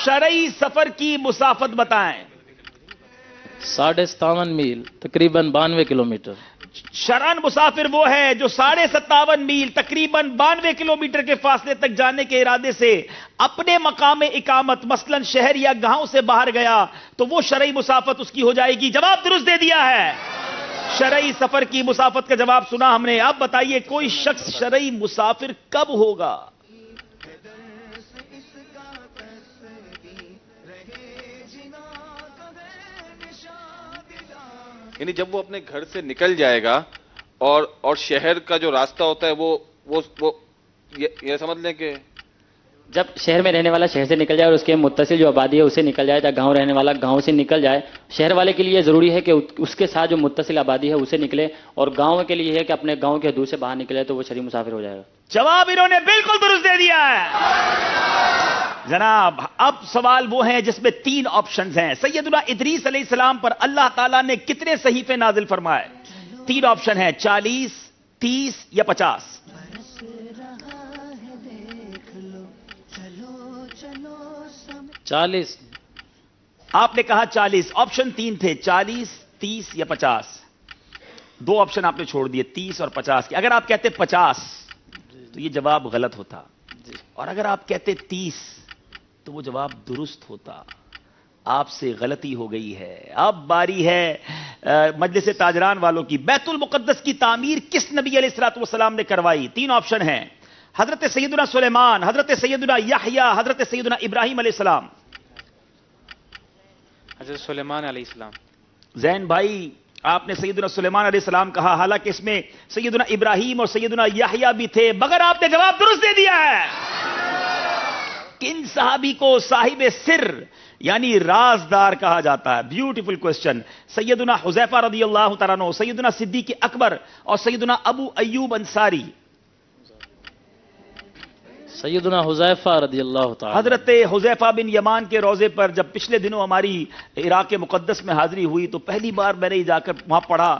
شرعی سفر کی مسافت بتائیں. 57.5 میل تقریباً 92 کلومیٹر. شرعن مسافر وہ ہے جو 57.5 میل تقریباً 92 کلومیٹر کے فاصلے تک جانے کے ارادے سے اپنے مقام اقامت مثلاً شہر یا گاؤں سے باہر گیا تو وہ شرعی مسافت اس کی ہو جائے گی. جواب درست دے دیا ہے. شرعی سفر کی مسافت کا جواب سنا ہم نے. اب بتائیے کوئی شخص شرعی مسافر کب ہوگا؟ یعنی جب وہ اپنے گھر سے نکل جائے گا اور شہر کا جو راستہ ہوتا ہے وہ یہ سمجھ لیں کہ جب شہر میں رہنے والا شہر سے نکل جائے اور اس کے متصل جو آبادی ہے اسے نکل جائے, یا گاؤں رہنے والا گاؤں سے نکل جائے. شہر والے کے لیے ضروری ہے کہ اس کے ساتھ جو متصل آبادی ہے اسے نکلے, اور گاؤں کے لیے ہے کہ اپنے گاؤں کے حدود سے باہر نکلے تو وہ شرعی مسافر ہو جائے گا. جواب انہوں نے بالکل درست دے دیا ہے. جناب اب سوال وہ ہیں جس میں 3 آپشنز ہیں. سیدنا ادریس علیہ السلام پر اللہ تعالیٰ نے کتنے صحیفے نازل فرمائے؟ 3 آپشن ہیں, 40, 30 یا 50. 40. آپ نے کہا 40. آپشن 3 تھے, 40, 30 یا 50. 2 آپشن آپ نے چھوڑ دیے, 30 اور 50 کے. اگر آپ کہتے 50 تو یہ جواب غلط ہوتا, اور اگر آپ کہتے 30 تو وہ جواب درست ہوتا. آپ سے غلطی ہو گئی ہے. اب باری ہے مجلس تاجران والوں کی. بیت المقدس کی تعمیر کس نبی علیہ الصلوۃ والسلام نے کروائی؟ 3 آپشن ہیں, حضرت سیدنا سلیمان, حضرت سیدنا یحییٰ, حضرت سیدنا ابراہیم علیہ السلام. حضرت سلیمان علیہ السلام. زین بھائی آپ نے سیدنا سلیمان علیہ السلام کہا, حالانکہ اس میں سیدنا ابراہیم اور سیدنا یحییٰ بھی تھے, مگر آپ نے جواب درست دے دیا ہے. کن صحابی کو صاحب سر یعنی رازدار کہا جاتا ہے؟ Beautiful question. سیدنا حذیفہ رضی اللہ تعالیٰ عنہ, سیدنا صدیق اکبر اور سیدنا ابو ایوب انصاری. سیدنا حذیفہ رضی اللہ تعالی. حضرت حذیفہ بن یمان کے روضے پر جب پچھلے دنوں ہماری عراق مقدس میں حاضری ہوئی تو پہلی بار میں نے جا کر وہاں پڑھا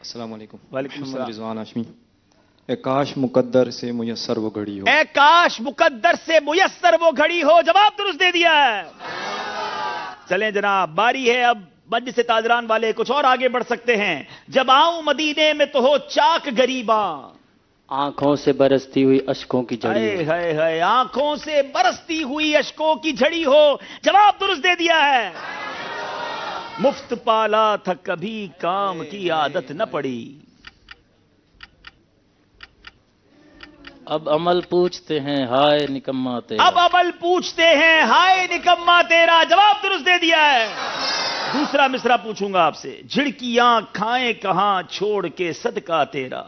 السلام علیکم. وعلیکم محمد السلام. رضوان ہاشمی. اے کاش مقدر سے میسر وہ گھڑی ہو. اے کاش مقدر سے میسر وہ گھڑی ہو. جواب درست دے دیا ہے. چلیں جناب، باری ہے اب مجلس تاجران والے کچھ اور آگے بڑھ سکتے ہیں. جب آؤں مدینے میں تو ہو چاک غریباں. آنکھوں سے برستی ہوئی اشکوں کی جھڑی ہائے ہو. ہائے ہائے، آنکھوں سے برستی ہوئی اشکوں کی جھڑی ہو. جواب درست دے دیا ہے. مفت پالا تھا کبھی کام کی عادت نہ پڑی. اب عمل پوچھتے ہیں ہائے نکما تیرا. اب عمل پوچھتے ہیں ہائے نکما تیرا. جواب درست دے دیا ہے. دوسرا مصرع پوچھوں گا آپ سے. جھڑکیاں کھائیں کہاں چھوڑ کے صدقہ تیرا.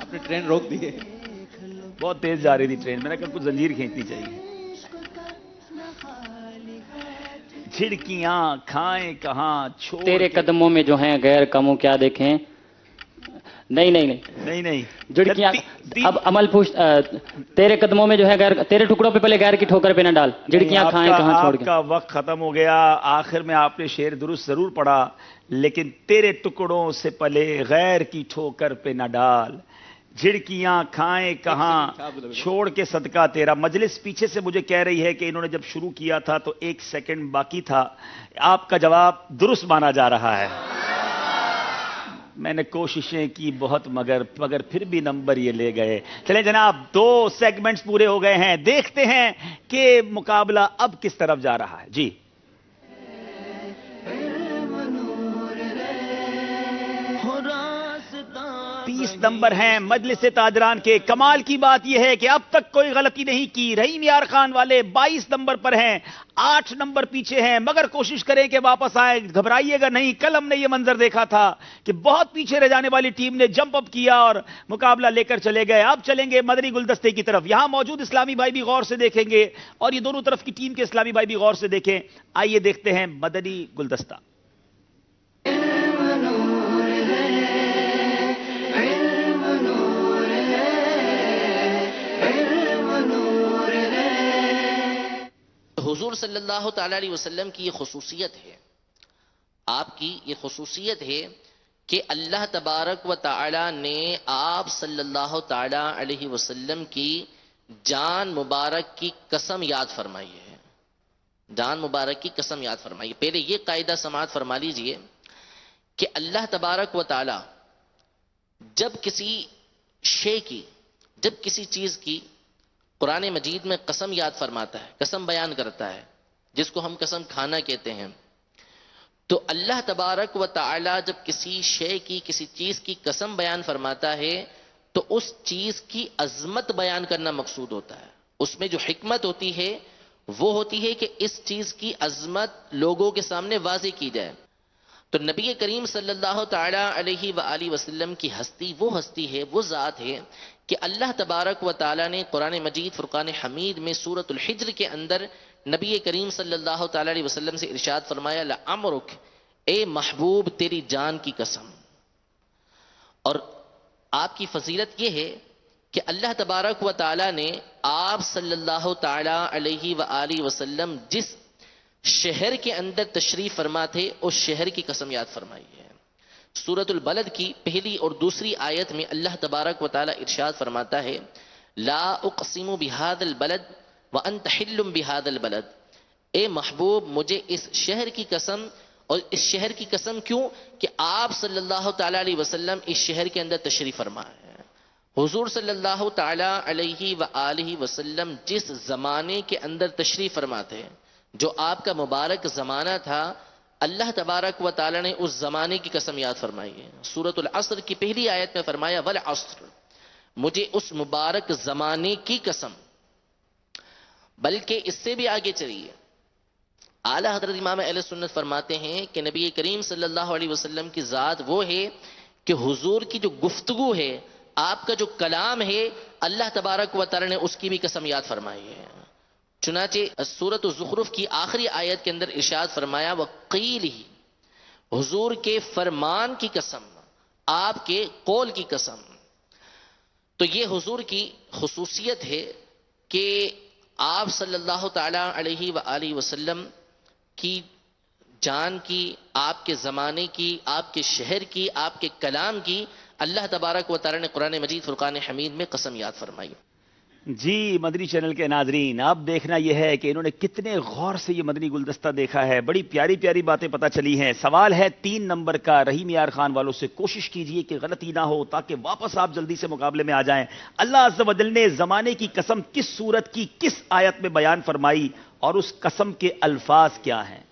اپنے ٹرین روک دیے. بہت تیز جا رہی تھی ٹرین، میں نے کہا کچھ زنجیر کھینچنی چاہیے. جھڑکیاں کھائیں کہاں چھوڑ تیرے قدموں میں جو ہیں غیر کموں کیا دیکھیں. نہیں نہیں نہیں نہیں نہیں جھڑکیاں. اب عمل پوچھ تیرے قدموں میں جو ہے غیر، تیرے ٹکڑوں پہ پہلے غیر کی ٹھوکر پہ نہ ڈال. جھڑکیاں کھائیں کہاں چھوڑ آپ کے. کا وقت ختم ہو گیا. آخر میں آپ نے شعر درست ضرور پڑھا، لیکن تیرے ٹکڑوں سے پلے غیر کی ٹھوکر پہ نہ ڈال. جھڑکیاں کھائیں کہاں چھوڑ کے صدقہ تیرا. مجلس پیچھے سے مجھے کہہ رہی ہے کہ انہوں نے جب شروع کیا تھا تو 1 سیکنڈ باقی تھا. آپ کا جواب درست مانا جا رہا ہے. میں نے کوششیں کی بہت مگر پھر بھی نمبر یہ لے گئے. چلیں جناب، 2 سیگمنٹس پورے ہو گئے ہیں. دیکھتے ہیں کہ مقابلہ اب کس طرف جا رہا ہے. جی 30 نمبر ہیں مجلس تاجران کے. کمال کی بات یہ ہے کہ اب تک کوئی غلطی نہیں کی. رحیم یار خان والے 22 نمبر پر ہیں، 8 نمبر پیچھے ہیں، مگر کوشش کریں کہ واپس آئے. گھبرائیے گا نہیں. کل ہم نے یہ منظر دیکھا تھا کہ بہت پیچھے رہ جانے والی ٹیم نے جمپ اپ کیا اور مقابلہ لے کر چلے گئے. اب چلیں گے مدنی گلدستے کی طرف. یہاں موجود اسلامی بھائی بھی غور سے دیکھیں گے اور یہ دونوں طرف کی ٹیم کے اسلامی بھائی بھی غور سے دیکھیں. آئیے دیکھتے ہیں مدنی گلدستہ. حضور صلی اللہ تعالی علیہ وسلم کی یہ خصوصیت ہے، آپ کی یہ خصوصیت ہے کہ اللہ تبارک و تعالی نے آپ صلی اللہ تعالی علیہ وسلم کی جان مبارک کی قسم یاد فرمائی ہے. جان مبارک کی قسم یاد فرمائی ہے. پہلے یہ قاعدہ سماعت فرما لیجئے کہ اللہ تبارک و تعالی جب کسی شے کی، جب کسی چیز کی قرآن مجید میں قسم یاد فرماتا ہے، قسم بیان کرتا ہے، جس کو ہم قسم کھانا کہتے ہیں، تو اللہ تبارک و تعالی جب کسی شے کی، کسی چیز کی قسم بیان فرماتا ہے تو اس چیز کی عظمت بیان کرنا مقصود ہوتا ہے. اس میں جو حکمت ہوتی ہے وہ ہوتی ہے کہ اس چیز کی عظمت لوگوں کے سامنے واضح کی جائے. تو نبی کریم صلی اللہ تعالی علیہ وآلہ وسلم کی ہستی وہ ہستی ہے، وہ ذات ہے کہ اللہ تبارک و تعالی نے قرآن مجید فرقان حمید میں سورۃ الحجر کے اندر نبی کریم صلی اللہ تعالی علیہ وسلم سے ارشاد فرمایا لعمرک، اے محبوب تیری جان کی قسم. اور آپ کی فضیلت یہ ہے کہ اللہ تبارک و تعالی نے آپ صلی اللہ تعالی علیہ وآلہ وسلم جس شہر کے اندر تشریف فرما تھے اس شہر کی قسم یاد فرمائی ہے. سورۃ البلد کی پہلی اور دوسری آیت میں اللہ تبارک و تعالی ارشاد فرماتا ہے لا اقسم بہذا البلد وانت حل بہذا البلد. اے محبوب مجھے اس شہر کی قسم، اور اس شہر کی قسم کیوں کہ آپ صلی اللہ تعالی علیہ وسلم اس شہر کے اندر تشریف فرما ہے. حضور صلی اللہ تعالی علیہ وآلہ وسلم جس زمانے کے اندر تشریف فرما تھے، جو آپ کا مبارک زمانہ تھا، اللہ تبارک و تعالی نے اس زمانے کی قسم یاد فرمائی ہے. سورۃ العصر کی پہلی آیت میں فرمایا والعصر، مجھے اس مبارک زمانے کی قسم. بلکہ اس سے بھی آگے چلیے، اعلی حضرت امام اہل سنت فرماتے ہیں کہ نبی کریم صلی اللہ علیہ وسلم کی ذات وہ ہے کہ حضور کی جو گفتگو ہے، آپ کا جو کلام ہے، اللہ تبارک و تعالی نے اس کی بھی قسم یاد فرمائی ہے. چنانچہ سورۃ الزخرف کی آخری آیت کے اندر ارشاد فرمایا وقیل ہی، حضور کے فرمان کی قسم، آپ کے قول کی قسم. تو یہ حضور کی خصوصیت ہے کہ آپ صلی اللہ تعالی علیہ وآلہ وسلم کی جان کی، آپ کے زمانے کی، آپ کے شہر کی، آپ کے کلام کی اللہ تبارک و تعالی نے قرآن مجید فرقان حمید میں قسم یاد فرمائی۔ جی مدنی چینل کے ناظرین، اب دیکھنا یہ ہے کہ انہوں نے کتنے غور سے یہ مدنی گلدستہ دیکھا ہے، بڑی پیاری پیاری باتیں پتہ چلی ہیں۔ سوال ہے 3 نمبر کا، رحیم یار خان والوں سے کوشش کیجئے کہ غلطی نہ ہو تاکہ واپس آپ جلدی سے مقابلے میں آ جائیں۔ اللہ عز و جل نے زمانے کی قسم کس صورت کی کس آیت میں بیان فرمائی اور اس قسم کے الفاظ کیا ہیں؟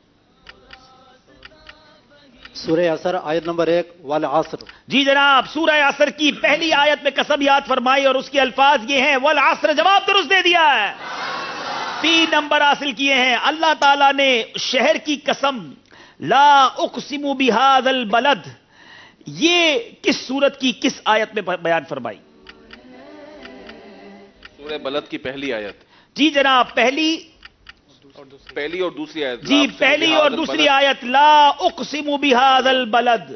سورہ عصر آیت نمبر 1 والعصر۔ جی جناب، سورہ عصر کی پہلی آیت میں قسم یاد فرمائی اور اس کے الفاظ یہ ہیں والعصر، جواب درست دے دیا ہے، 3 نمبر حاصل کیے ہیں۔ اللہ تعالیٰ نے شہر کی قسم لا اقسم بہذا البلد، یہ کس صورت کی کس آیت میں بیان فرمائی؟ سورہ بلد کی پہلی آیت۔ جی جناب، پہلی اور دوسری آیت۔ جی پہلی اور دوسری آیت، لا اقسم بہذا البلد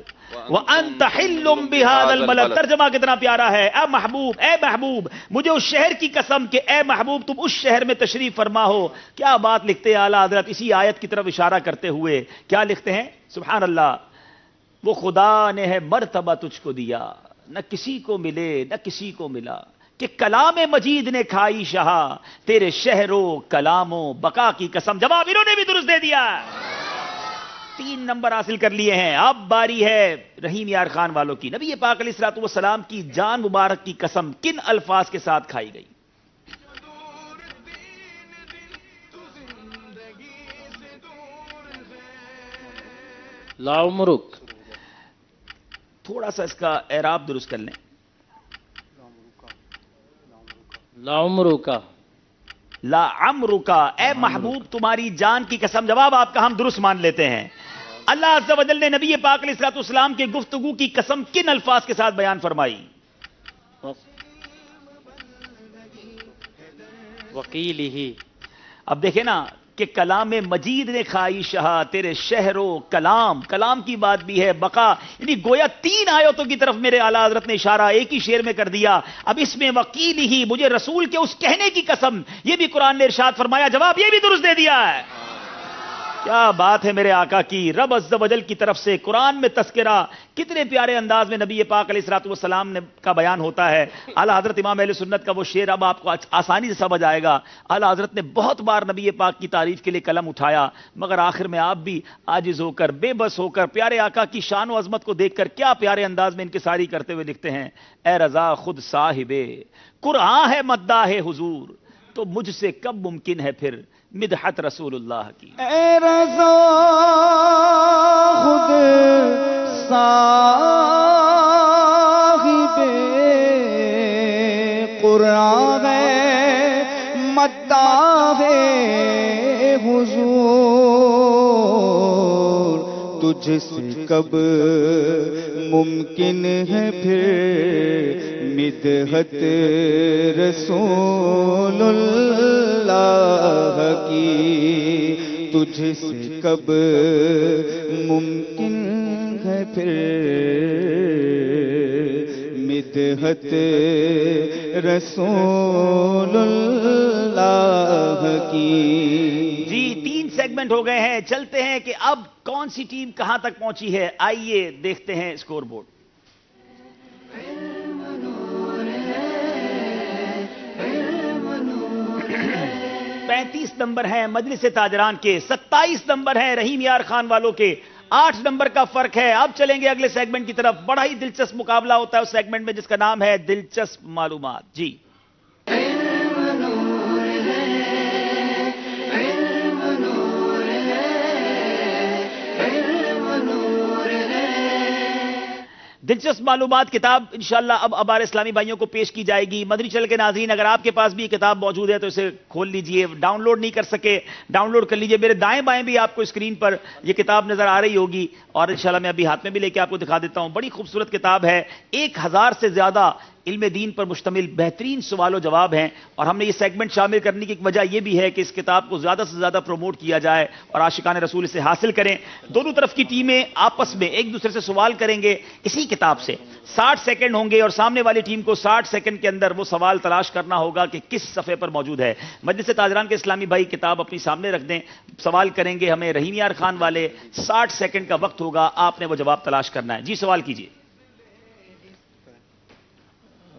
وانت حل بہذا البلد۔ ترجمہ کتنا پیارا ہے، اے محبوب، اے محبوب، مجھے اس شہر کی قسم کہ اے محبوب تم اس شہر میں تشریف فرما ہو۔ کیا بات لکھتے ہیں اعلیٰ حضرت اسی آیت کی طرف اشارہ کرتے ہوئے، کیا لکھتے ہیں؟ سبحان اللہ، وہ خدا نے ہے مرتبہ تجھ کو دیا، نہ کسی کو ملے نہ کسی کو ملا، کہ کلام مجید نے کھائی شہا، تیرے شہروں کلاموں بقا کی قسم۔ جواب انہوں نے بھی درست دے دیا، 3 نمبر حاصل کر لیے ہیں۔ اب باری ہے رحیم یار خان والوں کی۔ نبی پاک علیہ الصلوۃ والسلام کی جان مبارک کی قسم کن الفاظ کے ساتھ کھائی گئی؟ لا عمرک، تھوڑا سا اس کا اعراب درست کر لیں۔ لا عمرکا، لا عمرکا، اے محبوب تمہاری جان کی قسم۔ جواب آپ کا ہم درست مان لیتے ہیں۔ اللہ عز و جل نے نبی پاک علیہ الصلوۃ والسلام کے گفتگو کی قسم کن الفاظ کے ساتھ بیان فرمائی؟ وکیلہ۔ اب دیکھیں نا کہ کلام مجید نے کھائی شہا، تیرے شہروں کلام کی بات بھی ہے، بقا، یعنی گویا 3 آیتوں کی طرف میرے اعلیٰ حضرت نے اشارہ ایک ہی شعر میں کر دیا۔ اب اس میں وکیل ہی، مجھے رسول کے اس کہنے کی قسم، یہ بھی قرآن نے ارشاد فرمایا، جواب یہ بھی درست دے دیا ہے۔ کیا بات ہے میرے آقا کی، رب عز و جل کی طرف سے قرآن میں تذکرہ، کتنے پیارے انداز میں نبی پاک علیہ الصلوۃ والسلام کا بیان ہوتا ہے۔ اعلیٰ حضرت امام اہل سنت کا وہ شعر اب آپ کو آسانی سے سمجھ آئے گا۔ اعلیٰ حضرت نے بہت بار نبی پاک کی تعریف کے لیے قلم اٹھایا، مگر آخر میں آپ بھی عاجز ہو کر، بے بس ہو کر، پیارے آقا کی شان و عظمت کو دیکھ کر کیا پیارے انداز میں انکساری کرتے ہوئے لکھتے ہیں، اے رضا خود صاحب قرآن ہے مداح حضور، تو مجھ سے کب ممکن ہے پھر مدحت رسول اللہ کی۔ اے رضا خود صاحب قرآن ہے مداح حضور، تجھ سے کب ممکن ہے پھر مدحت رسول اللہ کی، تجھ سے کب ممکن ہے پھر مدحت رسول اللہ کی۔ جی 3 سیگمنٹ ہو گئے ہیں، چلتے ہیں کہ اب کون سی ٹیم کہاں تک پہنچی ہے، آئیے دیکھتے ہیں اسکور بورڈ۔ 35 نمبر ہیں مجلس تاجران کے، 27 نمبر ہیں رحیم یار خان والوں کے، 8 نمبر کا فرق ہے۔ اب چلیں گے اگلے سیگمنٹ کی طرف، بڑا ہی دلچسپ مقابلہ ہوتا ہے اس سیگمنٹ میں جس کا نام ہے دلچسپ معلومات۔ جی دلچسپ معلومات کتاب انشاءاللہ اب ابار اسلامی بھائیوں کو پیش کی جائے گی۔ مدنی چینل کے ناظرین اگر آپ کے پاس بھی یہ کتاب موجود ہے تو اسے کھول لیجئے، ڈاؤن لوڈ نہیں کر سکے ڈاؤن لوڈ کر لیجئے۔ میرے دائیں بائیں بھی آپ کو اسکرین پر یہ کتاب نظر آ رہی ہوگی اور انشاءاللہ میں ابھی ہاتھ میں بھی لے کے آپ کو دکھا دیتا ہوں۔ بڑی خوبصورت کتاب ہے، 1000 سے زیادہ علم دین پر مشتمل بہترین سوال و جواب ہیں، اور ہم نے یہ سیگمنٹ شامل کرنے کی ایک وجہ یہ بھی ہے کہ اس کتاب کو زیادہ سے زیادہ پروموٹ کیا جائے اور عاشقان رسول اسے حاصل کریں۔ دونوں طرف کی ٹیمیں آپس میں ایک دوسرے سے سوال کریں گے اسی کتاب سے، 60 سیکنڈ ہوں گے اور سامنے والی ٹیم کو 60 سیکنڈ کے اندر وہ سوال تلاش کرنا ہوگا کہ کس صفحے پر موجود ہے۔ مجلس تاجران کے اسلامی بھائی کتاب اپنی سامنے رکھ دیں، سوال کریں گے ہمیں رحیم یار خان والے، 60 سیکنڈ کا وقت ہوگا، آپ نے وہ جواب تلاش کرنا ہے۔ جی سوال کیجئے۔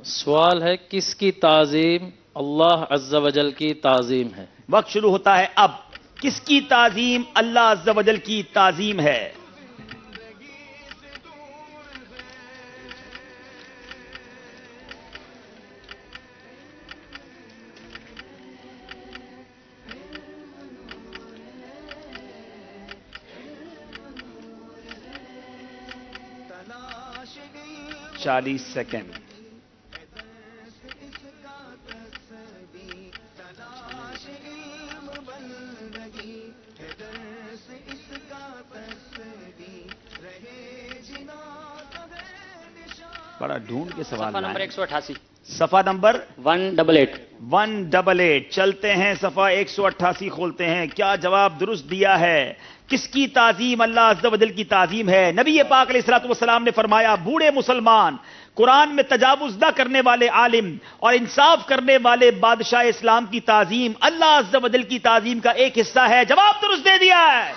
سوال ہے کس کی تعظیم اللہ عز و جل کی تعظیم ہے؟ وقت شروع ہوتا ہے اب۔ کس کی تعظیم اللہ عز و جل کی تعظیم ہے؟ چالیس سیکنڈ۔ بڑا ڈھونڈ کے سوال صفحہ نمبر 188۔ صفحہ نمبر 188۔ 188 چلتے ہیں، صفحہ 188 کھولتے ہیں۔ کیا جواب درست دیا ہے؟ کس کی تعظیم اللہ عز و جل کی تعظیم ہے؟ نبی پاک علیہ الصلوۃ والسلام نے فرمایا بوڑھے مسلمان، قرآن میں تجاوز نہ کرنے والے عالم اور انصاف کرنے والے بادشاہ اسلام کی تعظیم اللہ عز و جل کی تعظیم کا ایک حصہ ہے۔ جواب درست دے دیا ہے۔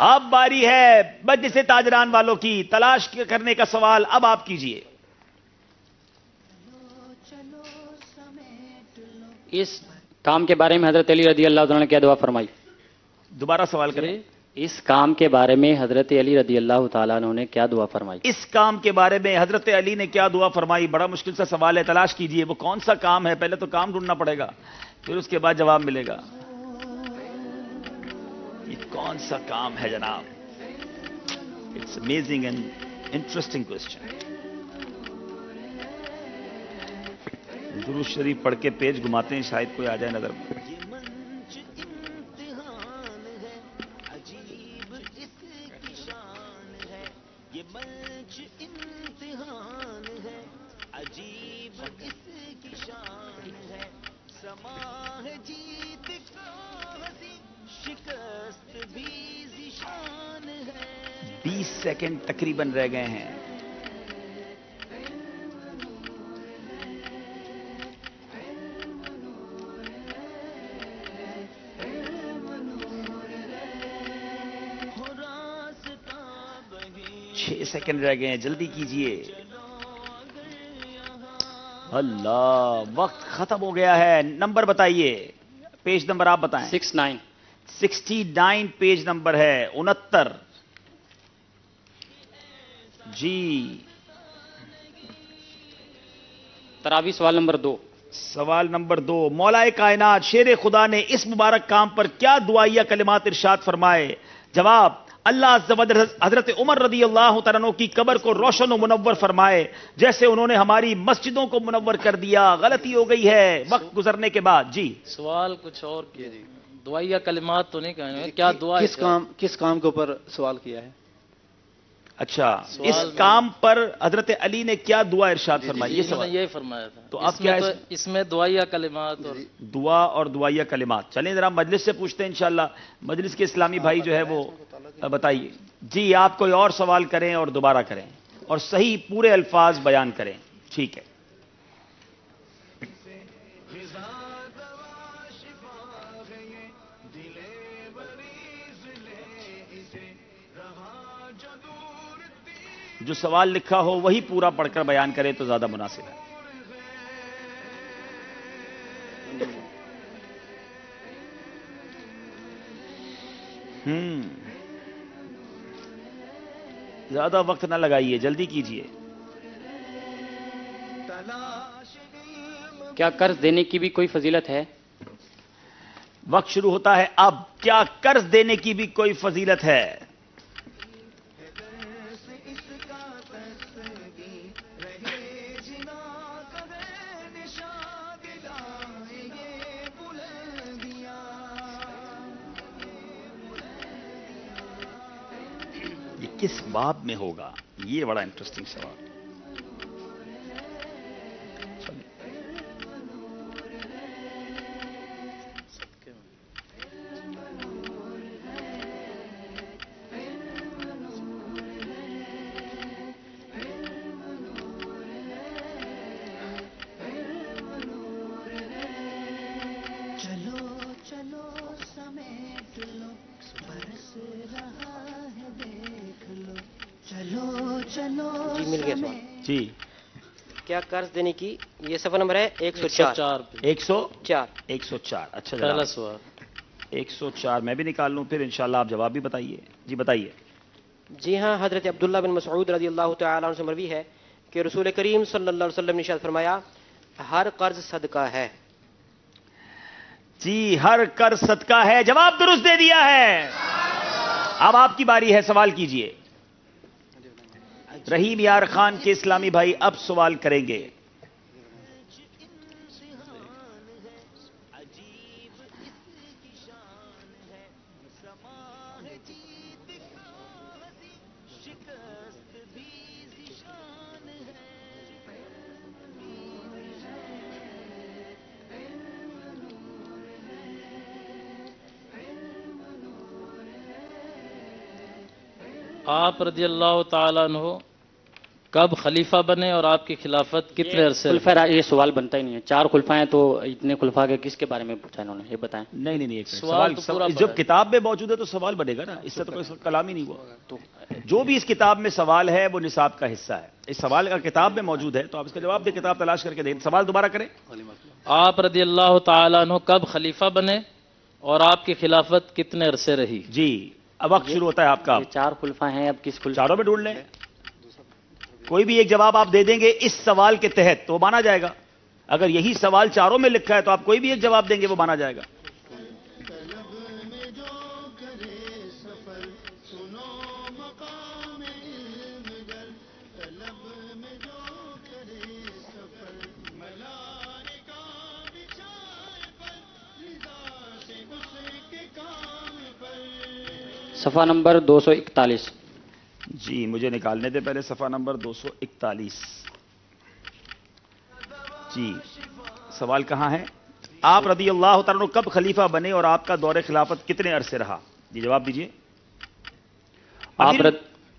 اب باری ہے مجلس تاجران والوں کی، تلاش کرنے کا سوال اب آپ کیجئے۔ اس کام کے بارے میں حضرت علی رضی اللہ عنہ نے کیا دعا فرمائی؟ دوبارہ سوال کریں۔ اس کام کے بارے میں حضرت علی رضی اللہ تعالیٰ عنہ نے کیا دعا فرمائی؟ اس کام کے بارے میں حضرت علی نے کیا دعا فرمائی؟ بڑا مشکل سا سوال ہے، تلاش کیجئے وہ کون سا کام ہے۔ پہلے تو کام ڈھونڈنا پڑے گا، پھر اس کے بعد جواب ملے گا۔ یہ کون سا کام ہے جناب؟ It's amazing and interesting question. درود شریف پڑھ کے پیج گھماتے ہیں، شاید کوئی آ جائے نظر میں۔ بیس سیکنڈ تقریباً رہ گئے ہیں۔ چھ سیکنڈ رہ گئے ہیں، جلدی کیجئے۔ اللہ وقت ختم ہو گیا ہے۔ نمبر بتائیے، پیج نمبر آپ بتائیں۔ 69 پیج نمبر ہے، 69۔ جی تراوی سوال نمبر 2۔ سوال نمبر 2، مولا کائنات شیر خدا نے اس مبارک کام پر کیا دعائیہ کلمات ارشاد فرمائے؟ جواب، اللہ عز و جل حضرت عمر رضی اللہ تعالیٰ عنہ کی قبر کو روشن و منور فرمائے جیسے انہوں نے ہماری مسجدوں کو منور کر دیا۔ غلطی ہو گئی ہے وقت گزرنے کے بعد۔ جی سوال کچھ اور کیا جی، دعائیہ کلمات تو نہیں کہیں، کیا دعا؟ کس کام کے اوپر سوال کیا ہے؟ اچھا، اس کام پر حضرت علی نے کیا دعا ارشاد فرمائی؟ یہ سوال یہی فرمایا تھا۔ تو آپ کیا اس میں دعائیہ کلمات اور دعا اور دعائیہ کلمات؟ چلیں ذرا مجلس سے پوچھتے ہیں انشاءاللہ، مجلس کے اسلامی بھائی جو ہے وہ بتائیے۔ جی آپ کوئی اور سوال کریں اور دوبارہ کریں اور صحیح پورے الفاظ بیان کریں۔ ٹھیک ہے، جو سوال لکھا ہو وہی پورا پڑھ کر بیان کرے تو زیادہ مناسب ہے۔ زیادہ وقت نہ لگائیے، جلدی کیجئے۔ کیا قرض دینے کی بھی کوئی فضیلت ہے؟ وقت شروع ہوتا ہے اب۔ کیا قرض دینے کی بھی کوئی فضیلت ہے؟ کس باب میں ہوگا؟ یہ بڑا انٹرسٹنگ سوال۔ جی مل گیا سوال. جی کیا قرض دینے کی، یہ صفحہ نمبر ہے 104. 104. اچھا پہلا سوال 104 میں بھی نکال لوں پھر انشاءاللہ آپ جواب بھی بتائیے. جی بتائیے. جی ہاں، حضرت عبداللہ بن مسعود رضی اللہ تعالیٰ عنہ سے مروی ہے کہ رسول کریم صلی اللہ علیہ وسلم نے ارشاد فرمایا ہر قرض صدقہ ہے. جی ہر قرض صدقہ ہے، جواب درست دے دیا ہے. اب آپ کی باری ہے، سوال کیجئے. رحیم یار خان کے اسلامی بھائی اب سوال کریں گے. آپ رضی اللہ تعالیٰ عنہ کب خلیفہ بنے اور آپ کی خلافت کتنے عرصے؟ خلفہ، یہ سوال بنتا ہی نہیں ہے. 4 خلفاء ہیں تو اتنے خلفاء کے کس کے بارے میں پوچھا انہوں نے، یہ بتائیں. نہیں سوال جب کتاب میں موجود ہے تو سوال بنے گا نا، اس سے تو کوئی کلام ہی نہیں ہوا. جو بھی اس کتاب میں سوال ہے وہ نصاب کا حصہ ہے. اس سوال کا کتاب میں موجود ہے تو آپ اس کا جواب دیں، کتاب تلاش کر کے دیں. سوال دوبارہ کریں. آپ رضی اللہ تعالیٰ عنہ کب خلیفہ بنے اور آپ کی خلافت کتنے عرصے رہی؟ جی اب وقت شروع ہوتا ہے آپ کا. 4 خلفاء ہیں، اب کس خلفاء؟ چاروں میں ڈھونڈ لیں. کوئی بھی ایک جواب آپ دے دیں گے اس سوال کے تحت تو وہ مانا جائے گا. اگر یہی سوال چاروں میں لکھا ہے تو آپ کوئی بھی ایک جواب دیں گے وہ مانا جائے گا. صفحہ نمبر 241. جی مجھے نکالنے دے پہلے صفحہ نمبر 241. جی سوال کہاں ہے؟ آپ رضی اللہ تعالیٰ عنہ کب خلیفہ بنے اور آپ کا دور خلافت کتنے عرصے رہا؟ جی جواب دیجئے.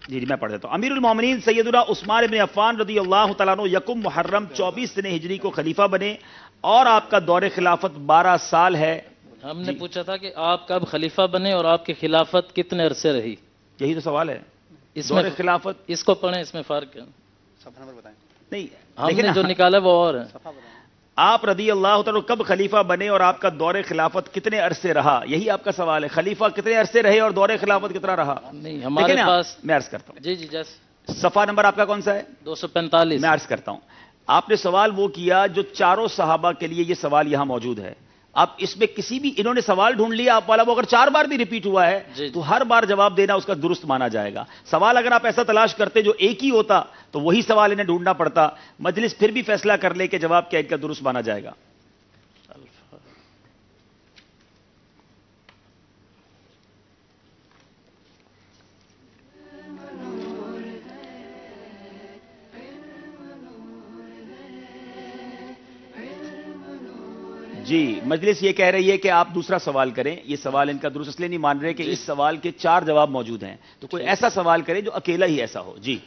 جی میں پڑھ دیتا ہوں. امیر المومنین سیدنا عثمان بن عفان رضی اللہ تعالیٰ عنہ یکم محرم 24 سنہ ہجری کو خلیفہ بنے اور آپ کا دور خلافت 12 سال ہے. ہم نے پوچھا تھا کہ آپ کب خلیفہ بنے اور آپ کی خلافت کتنے عرصے رہی. یہی تو سوال ہے. اس میں خلافت اس کو پڑھیں، اس میں فرق ہے. نہیں ہم نے جو نکالا وہ اور ہے. آپ رضی اللہ تعالیٰ کب خلیفہ بنے اور آپ کا دور خلافت کتنے عرصے رہا، یہی آپ کا سوال ہے. خلیفہ کتنے عرصے رہے اور دور خلافت کتنا رہا؟ نہیں ہمارے پاس. میں عرض کرتا ہوں. جی جی جیسے صفحہ نمبر آپ کا کون سا ہے؟ 245. میں عرض کرتا ہوں. آپ نے سوال وہ کیا جو چاروں صحابہ کے لیے یہ سوال یہاں موجود ہے. اب اس میں کسی بھی انہوں نے سوال ڈھونڈ لیا آپ والا، وہ اگر 4 بار بھی ریپیٹ ہوا ہے تو ہر بار جواب دینا اس کا درست مانا جائے گا. سوال اگر آپ ایسا تلاش کرتے جو ایک ہی ہوتا تو وہی سوال انہیں ڈھونڈنا پڑتا. مجلس پھر بھی فیصلہ کر لے کہ جواب کیا ان کا درست مانا جائے گا. جی مجلس یہ کہہ رہی ہے کہ آپ دوسرا سوال کریں. یہ سوال ان کا درست اس لیے نہیں مان رہے کہ اس سوال کے 4 جواب موجود ہیں، تو کوئی ایسا سوال کرے جو اکیلا ہی ایسا ہو. جی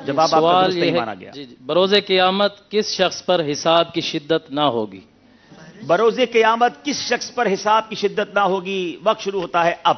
جواب آپ کا درست نہیں مانا گیا. بروز قیامت کس شخص پر حساب کی شدت نہ ہوگی؟ بروز قیامت کس شخص پر حساب کی شدت نہ ہوگی؟ وقت شروع ہوتا ہے اب.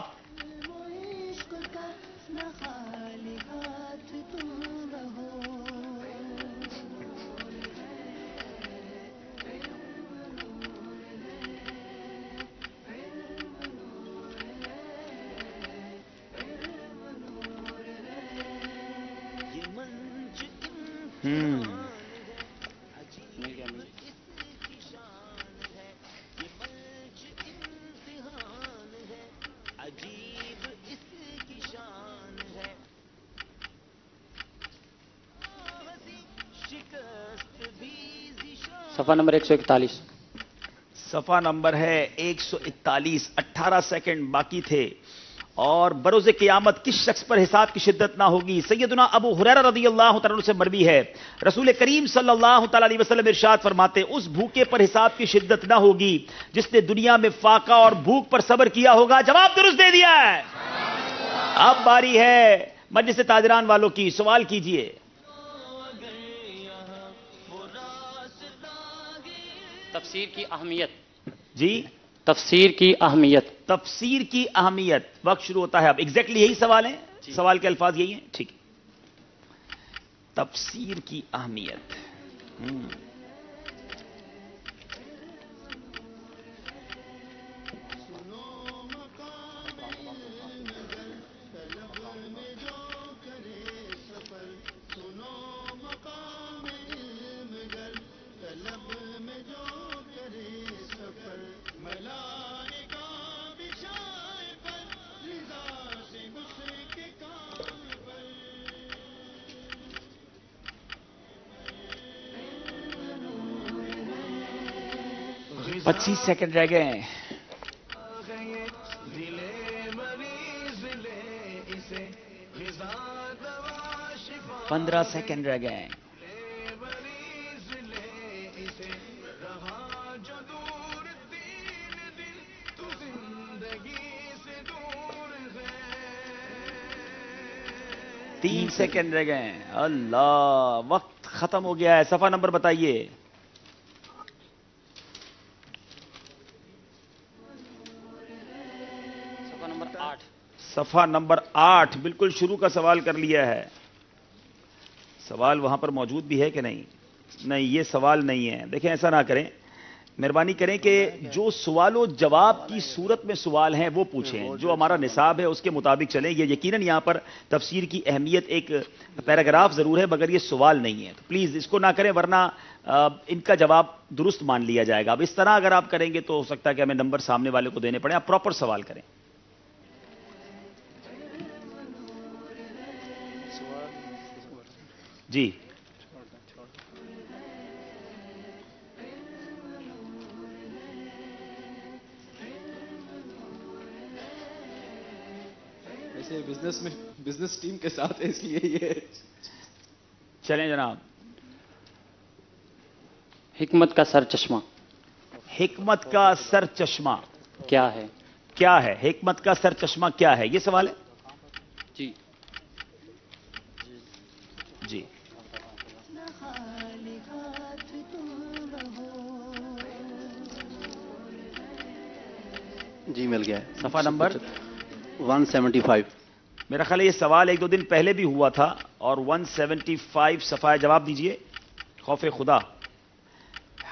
صفحہ نمبر 141. صفحہ نمبر ہے 141. 18 سیکنڈ باقی تھے. اور بروز قیامت کس شخص پر حساب کی شدت نہ ہوگی؟ سیدنا ابو ہریرہ رضی اللہ تعالیٰ عنہ سے مروی ہے رسول کریم صلی اللہ تعالیٰ علیہ وسلم ارشاد فرماتے اس بھوکے پر حساب کی شدت نہ ہوگی جس نے دنیا میں فاقہ اور بھوک پر صبر کیا ہوگا. جواب درست دے دیا ہے. اب باری ہے مجلس تاجران والوں کی. سوال کیجئے. تفسیر کی اہمیت. جی تفسیر کی اہمیت. تفسیر کی اہمیت. وقت شروع ہوتا ہے اب. ایگزیکٹلی یہی سوال ہے. سوال کے الفاظ یہی ہیں. ٹھیک ہے. تفسیر کی اہمیت. پچیس سیکنڈ رہ گئے ہیں. پندرہ سیکنڈ رہ گئے ہیں. تین سیکنڈ رہ گئے ہیں. اللہ، وقت ختم ہو گیا ہے. صفحہ نمبر بتائیے. صفحہ نمبر 8. بالکل شروع کا سوال کر لیا ہے. سوال وہاں پر موجود بھی ہے کہ نہیں؟ نہیں، یہ سوال نہیں ہے. دیکھیں، ایسا نہ کریں، مہربانی کریں کہ جو سوال و جواب کی صورت میں سوال ہیں وہ پوچھیں. جو ہمارا نصاب ہے اس کے مطابق چلیں. یہ یقیناً یہاں پر تفسیر کی اہمیت ایک پیراگراف ضرور ہے، مگر یہ سوال نہیں ہے. تو پلیز اس کو نہ کریں، ورنہ ان کا جواب درست مان لیا جائے گا. اب اس طرح اگر آپ کریں گے تو ہو سکتا ہے کہ ہمیں نمبر سامنے والے کو دینے پڑے. آپ پراپر سوال کریں. جی، ایسے بزنس ٹیم کے ساتھ ہے، اس لیے یہ. چلیں جناب. حکمت کا سر چشمہ. حکمت کا سر چشمہ کیا ہے؟ کیا ہے؟ حکمت کا سر چشمہ کیا ہے؟ یہ سوال ہے. جی جی. جی مل گیا ہے. صفحہ نمبر 175. میرا خیال ہے یہ سوال ایک دو دن پہلے بھی ہوا تھا. اور 175 صفحہ. جواب دیجئے. خوف خدا.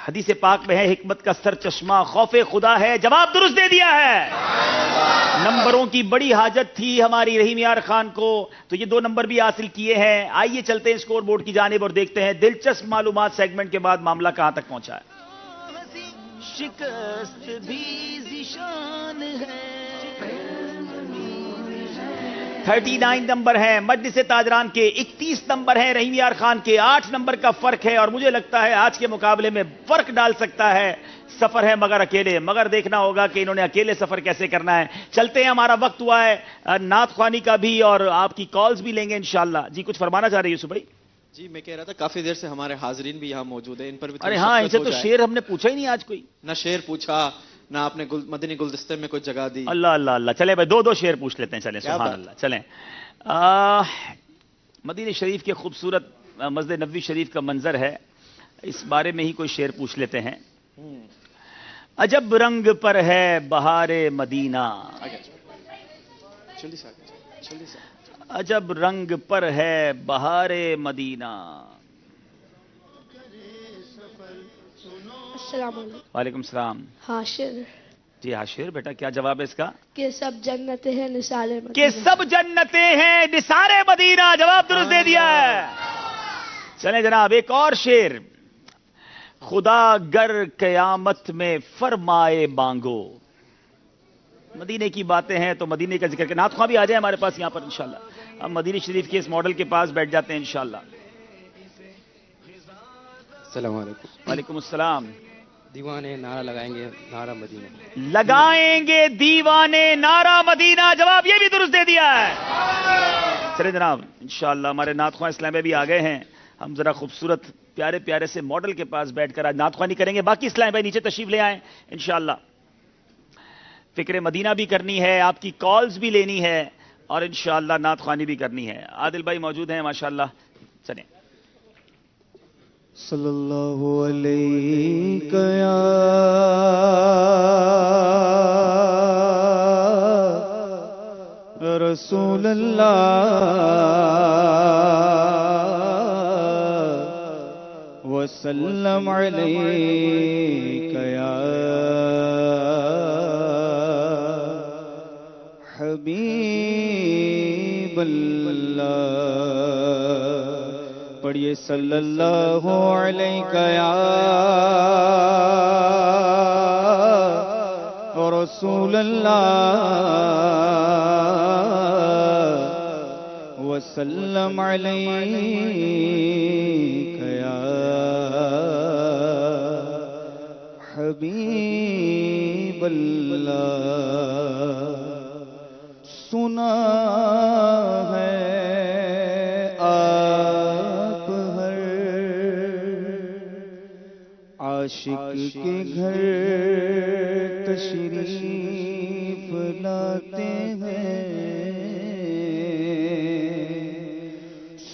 حدیث پاک میں ہے حکمت کا سر چشمہ خوف خدا ہے. جواب درست دے دیا ہے. نمبروں کی بڑی حاجت تھی ہماری رحیم یار خان کو، تو یہ 2 نمبر بھی حاصل کیے ہیں. آئیے چلتے ہیں اسکور بورڈ کی جانب اور دیکھتے ہیں دلچسپ معلومات سیگمنٹ کے بعد معاملہ کہاں تک پہنچا ہے. شکست بھی ذیشان ہے. 39 نمبر ہیں مجلس تاجران کے، 31 نمبر ہیں رحیم یار خان کے. 8 نمبر کا فرق ہے، اور مجھے لگتا ہے آج کے مقابلے میں فرق ڈال سکتا ہے. سفر ہے مگر اکیلے، مگر دیکھنا ہوگا کہ انہوں نے اکیلے سفر کیسے کرنا ہے. چلتے ہیں، ہمارا وقت ہوا ہے نعت خوانی کا بھی، اور آپ کی کالز بھی لیں گے انشاءاللہ. جی کچھ فرمانا چاہ رہے ہیں یوسف بھائی؟ جی میں کہہ رہا تھا کافی دیر سے ہمارے حاضرین بھی یہاں موجود ہیں، ان پر بھی ارے ہاں، ان سے تو شعر ہم نے پوچھا ہی نہیں آج. کوئی نہ شعر پوچھا، نہ آپ نے مدنی گلدستے میں کچھ جگہ دی. اللہ اللہ اللہ. چلے بھائی، 2 شعر پوچھ لیتے ہیں. چلیں سبحان اللہ. چلیں. مدینہ شریف کے خوبصورت مسجد نبوی شریف کا منظر ہے، اس بارے میں ہی کوئی شعر پوچھ لیتے ہیں. عجب رنگ پر ہے بہار مدینہ، عجب رنگ پر ہے بہار مدینہ. السلام علیکم. وعلیکم السلام. حاشر. جی حاشر بیٹا، کیا جواب ہے اس کا؟ کہ سب جنتیں ہیں نثار مدینہ. کہ سب جنتیں ہیں نثار مدینہ. جواب درست دے دیا ہے. چلیں جناب، ایک اور شعر. خدا گر قیامت میں فرمائے بانگو. مدینے کی باتیں ہیں تو مدینے کا ذکر کے. نعت خواں بھی آ جائیں ہمارے پاس یہاں پر انشاءاللہ. ہم مدینہ شریف کے اس ماڈل کے پاس بیٹھ جاتے ہیں انشاءاللہ. السلام علیکم. وعلیکم السلام. دیوانے نعرہ لگائیں گے نعرہ مدینہ. لگائیں گے دیوانے نعرہ مدینہ. جواب یہ بھی درست دے دیا ہے. چلے جناب، انشاءاللہ ہمارے نعت خواں اسلام میں بھی آ گئے ہیں. ہم ذرا خوبصورت پیارے پیارے سے ماڈل کے پاس بیٹھ کر آج نعت خوانی کریں گے. باقی اسلام بھائی نیچے تشریف لے آئیں انشاءاللہ. فکر مدینہ بھی کرنی ہے، آپ کی کالز بھی لینی ہے، اور انشاءاللہ نعت خوانی بھی کرنی ہے. عادل بھائی موجود ہیں ماشاءاللہ. چلیں. صلی اللہ علیہ یا رسول اللہ وسلم علیک یا حبیب اللہ. پڑھیے صلی اللہ علیہ یا رسول اللہ وسلم علیک یا حبیب اللہ. سنا ہے آپ ہر عاشق کے گھر تشریف لاتے ہیں.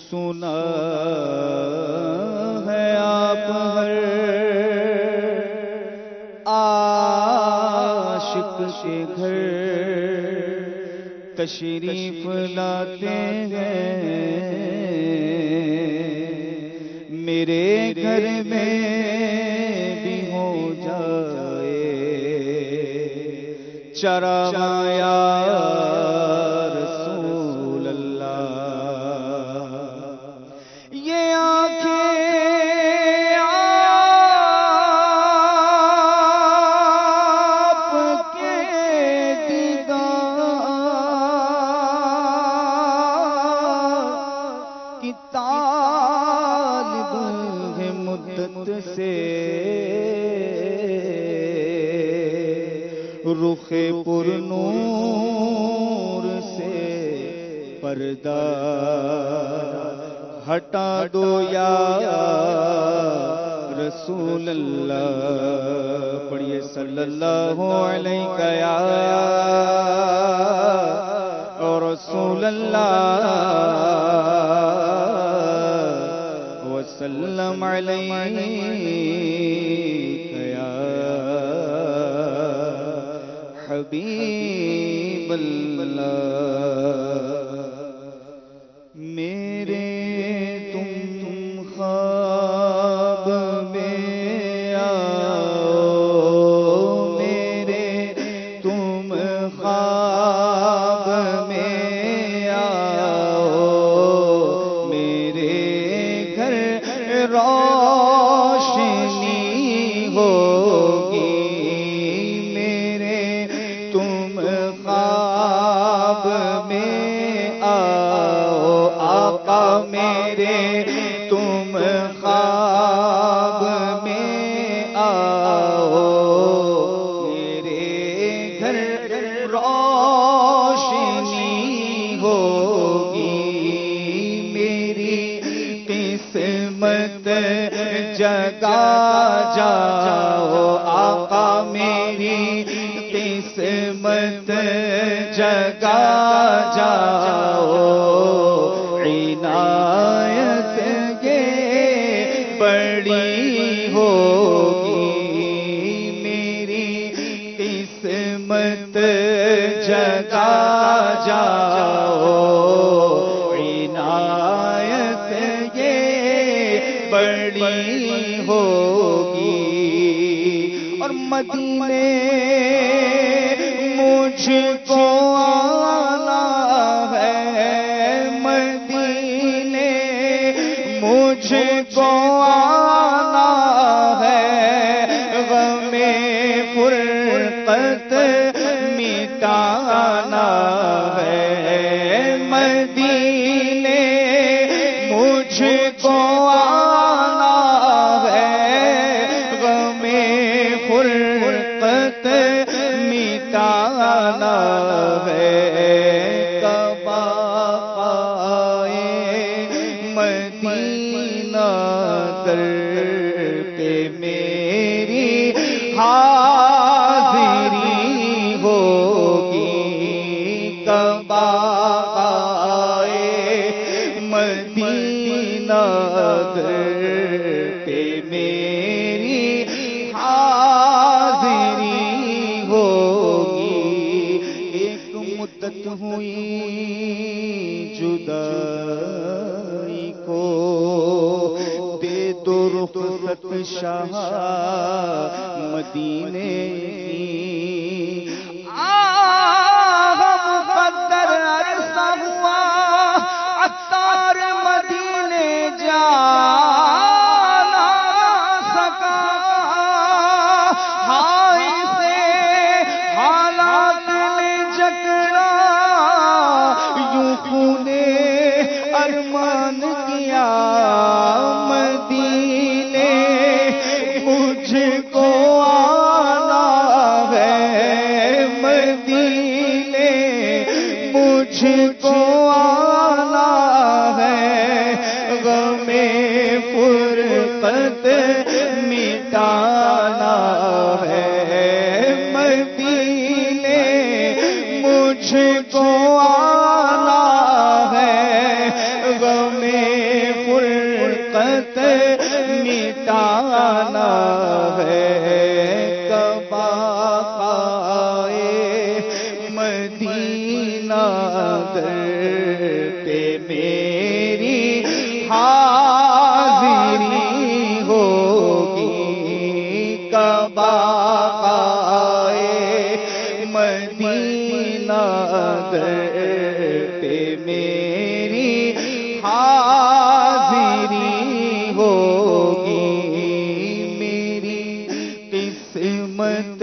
سنا ہے آپ ہر عاشق کے گھر تشریف لاتے ہیں. میرے گھر میں بھی ہو جائے چراغاں یا رسول اللہ. یہ آنکھیں آپ کے دیدار کی طالب ہے مدت سے. رخ پر نور سے پردہ ہٹا دو یا رسول اللہ. پڑھیے صلی اللہ علیہ یا رسول اللہ وسلم علیک یا حبیب اللہ. میرے تم خواب میں آؤ، میرے تم خواب میں آؤ، میرے گھر روشنی ہوگی. میرے تم خواب میں آؤ، آقا میرے تم خواب میں آؤ، میرے گھر روشنی ہوگی. میری قسمت جگا جاؤ، آقا میری قسمت جگا جاؤ. عنایت یہ بڑی ہوگی، میری قسمت جگا جاؤ. عنایت یہ بڑی ہوگی. اور مدینے مجھ کو آنا ہے، مدینے مجھ کو آنا ہے. غم فرقت مٹانا ہے، مدینے مجھ کو آنا ہے. غم فرقت مٹانا ہے. کعبہ مدینہ در پہ میری حاضری ہوگی. کعبہ مدینہ در پہ میری حاضری ہوگی. ایک مدت ہوئی جدائی کو، دے دو رخصت افشا مدینے کی مقدر عرصہ ہوا عطار مدینے جا نہ سکا ہائے سے حالات نے جکڑا یوں خونے ارمان کیا مدینے مجھ کو آنا ہے مدینے مجھ کو آنا ہے غم فرقت مٹانا ہے مدینے مجھ کو آنا ہے غم فرقت مٹانا ہے کب آئے مدینہ در پہ میری حاضری ہوگی کب آئے مدینہ در پہ میری حاضری ہوگی میری قسمت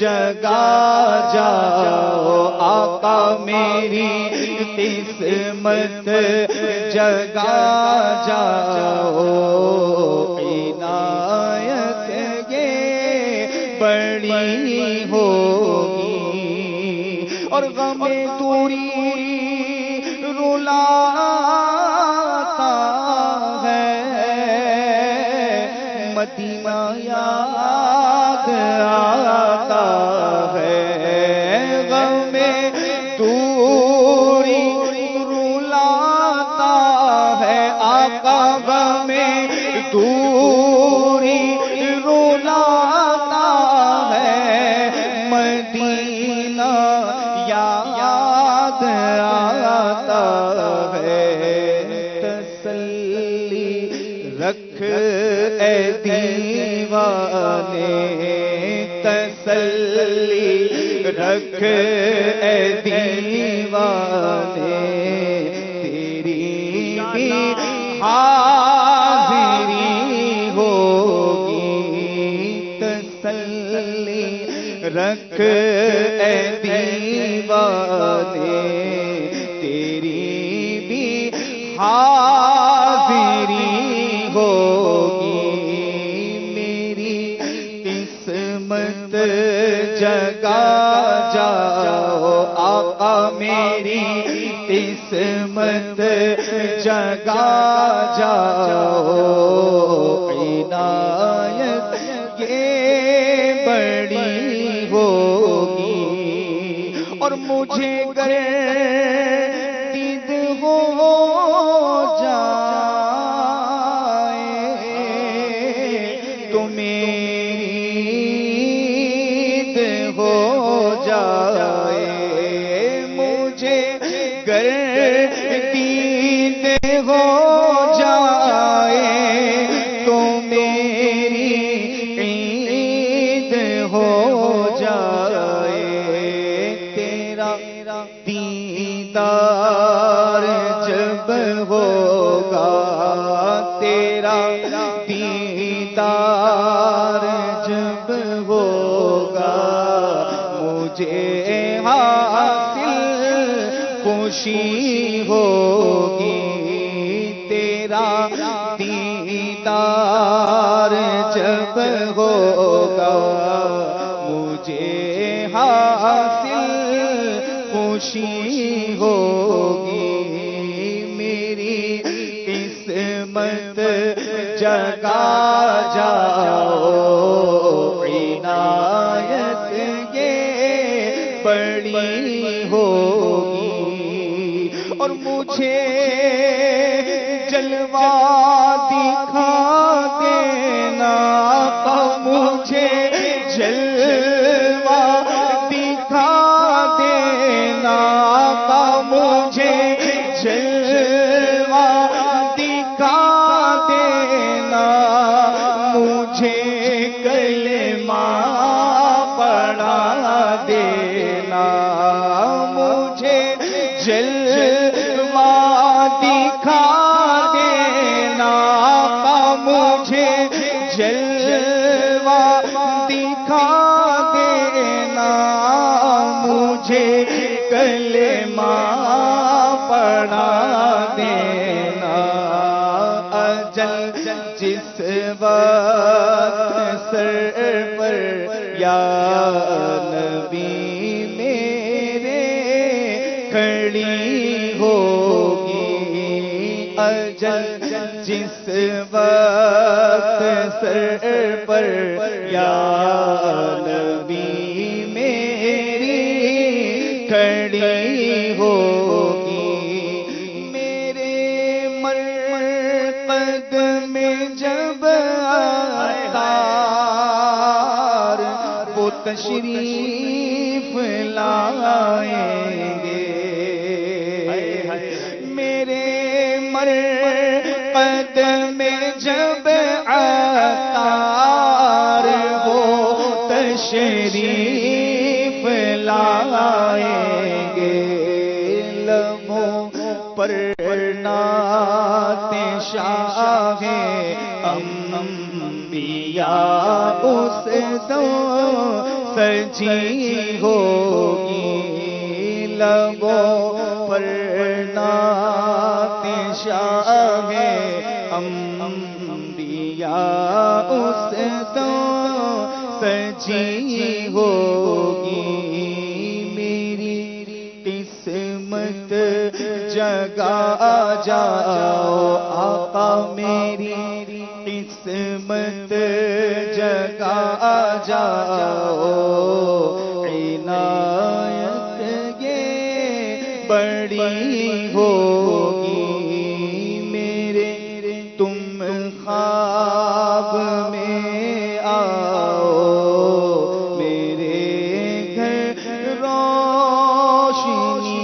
جگا جاؤ آقا میری قسمت جگا جاؤ عنایت یہ بڑی ہوگی اور غم دوری رلاتا ہے مدینہ یاد آتا ہے غم دوری رلاتا ہے آقا غم دوری رلاتا ہے مدینہ یاد آتا ہے تسلی رکھ اے دیوانے تسلی رکھ اے دیوانے تیری بھی حاضری ہوگی تسلی رکھ اے دیوانے تیری بھی حاضری ہوگی میری قسمت جگا جاؤ آقا میری قسمت جگا جاؤ عنایت یہ بڑی ہوگی اور مجھے گر دید ہو جائے تو میری عید ہو جائے مجھے گر دید ہو جائے تو میری عید ہو جائے تیرا دیدار جب ہوگا تیرا دیدار جب ہوگا مجھے حاصل خوشی ہوگی تیرا دیدار جب ہوگا مجھے حاصل خوشی ہوگی میری قسمت جگا جاؤ عنایت یہ بڑی ہوگی اور مجھے جلوہ دکھا دینا مجھے جلوہ دکھا دینا مجھے جلوہ دکھا دینا وقت سر پر یا نبی میرے کھڑی ہوگی اجل، جس وقت سر پر یا نبی میری کھڑی ہوگی، میرے مرقد میں جب عطار وہ تشریف لائیں گے، میرے مرقد میں جب عطار وہ تشریف لائیں گے، لبوں پر نعت شاہ انبیاء اس دم سجی ہوگی، لبوں پر نعت شاہ انبیاء اس دم سجی ہوگی، میری قسمت جگا جاؤ آقا، میری قسمت جگا جاؤ، عنایت یہ بڑی ہوگی، میرے تم خواب میں آؤ، میرے گھر روشنی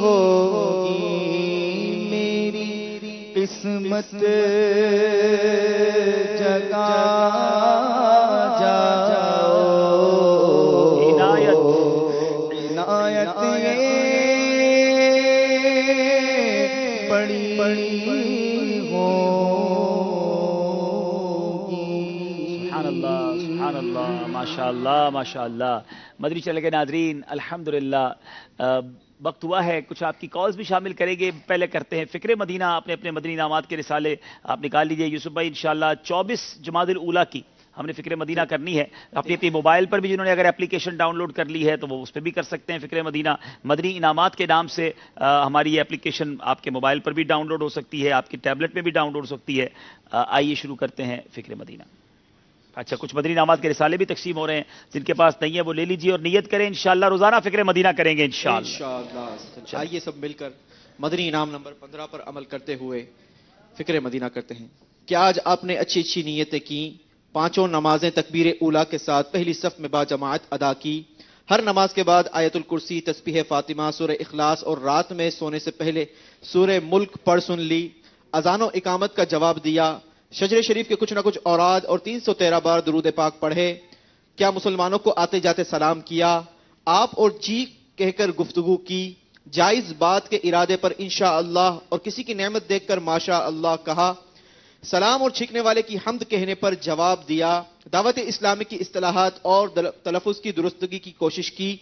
ہوگی، میری قسمت جگا جاؤ، عنایت یہ بڑی سبحان اللہ سبحان اللہ، ماشاء اللہ ماشاء اللہ۔ مدنی چینل کے ناظرین، الحمدللہ وقت ہوا ہے کچھ آپ کی کالز بھی شامل کریں گے۔ پہلے کرتے ہیں فکر مدینہ، اپنے اپنے مدنی انعامات کے رسالے آپ نکال لیجئے۔ یوسف بھائی انشاءاللہ 24 جمادی الاولیٰ کی ہم نے فکر مدینہ کرنی ہے، اپنی اپنی موبائل پر بھی جنہوں نے اگر اپلیکیشن ڈاؤن لوڈ کر لی ہے تو وہ اس پہ بھی کر سکتے ہیں۔ فکر مدینہ مدنی انعامات کے نام سے ہماری یہ اپلیکیشن آپ کے موبائل پر بھی ڈاؤن لوڈ ہو سکتی ہے، آپ کی ٹیبلٹ میں بھی ڈاؤن لوڈ ہو سکتی ہے۔ آئیے شروع کرتے ہیں فکر مدینہ۔ اچھا، کچھ مدنی انعامات کے رسالے بھی تقسیم ہو رہے ہیں، جن کے پاس نہیں ہے وہ لے لیجیے اور نیت کریں، انشاءاللہ روزانہ فکر مدینہ کریں گے انشاءاللہ۔ آئیے سب مل کر مدنی انعام نمبر 15 پر عمل کرتے ہوئے فکر مدینہ کرتے ہیں۔ کیا آج آپ نے اچھی اچھی نیتیں کی، پانچوں نمازیں تکبیر اولیٰ کے ساتھ پہلی صف میں با جماعت ادا کی، ہر نماز کے بعد آیت الکرسی، تسبیح فاطمہ، سورہ اخلاص اور رات میں سونے سے پہلے سورہ ملک پڑھ سن لی، اذان و اقامت کا جواب دیا، شجر شریف کے کچھ نہ کچھ اوراد اور 313 بار درود پاک پڑھے، کیا مسلمانوں کو آتے جاتے سلام کیا، آپ اور جی کہہ کر گفتگو کی، جائز بات کے ارادے پر انشاءاللہ اور کسی کی نعمت دیکھ کر ماشاء اللہ کہا، سلام اور چھینکنے والے کی حمد کہنے پر جواب دیا، دعوت اسلامی کی اصطلاحات اور تلفظ کی درستگی کی کوشش کی،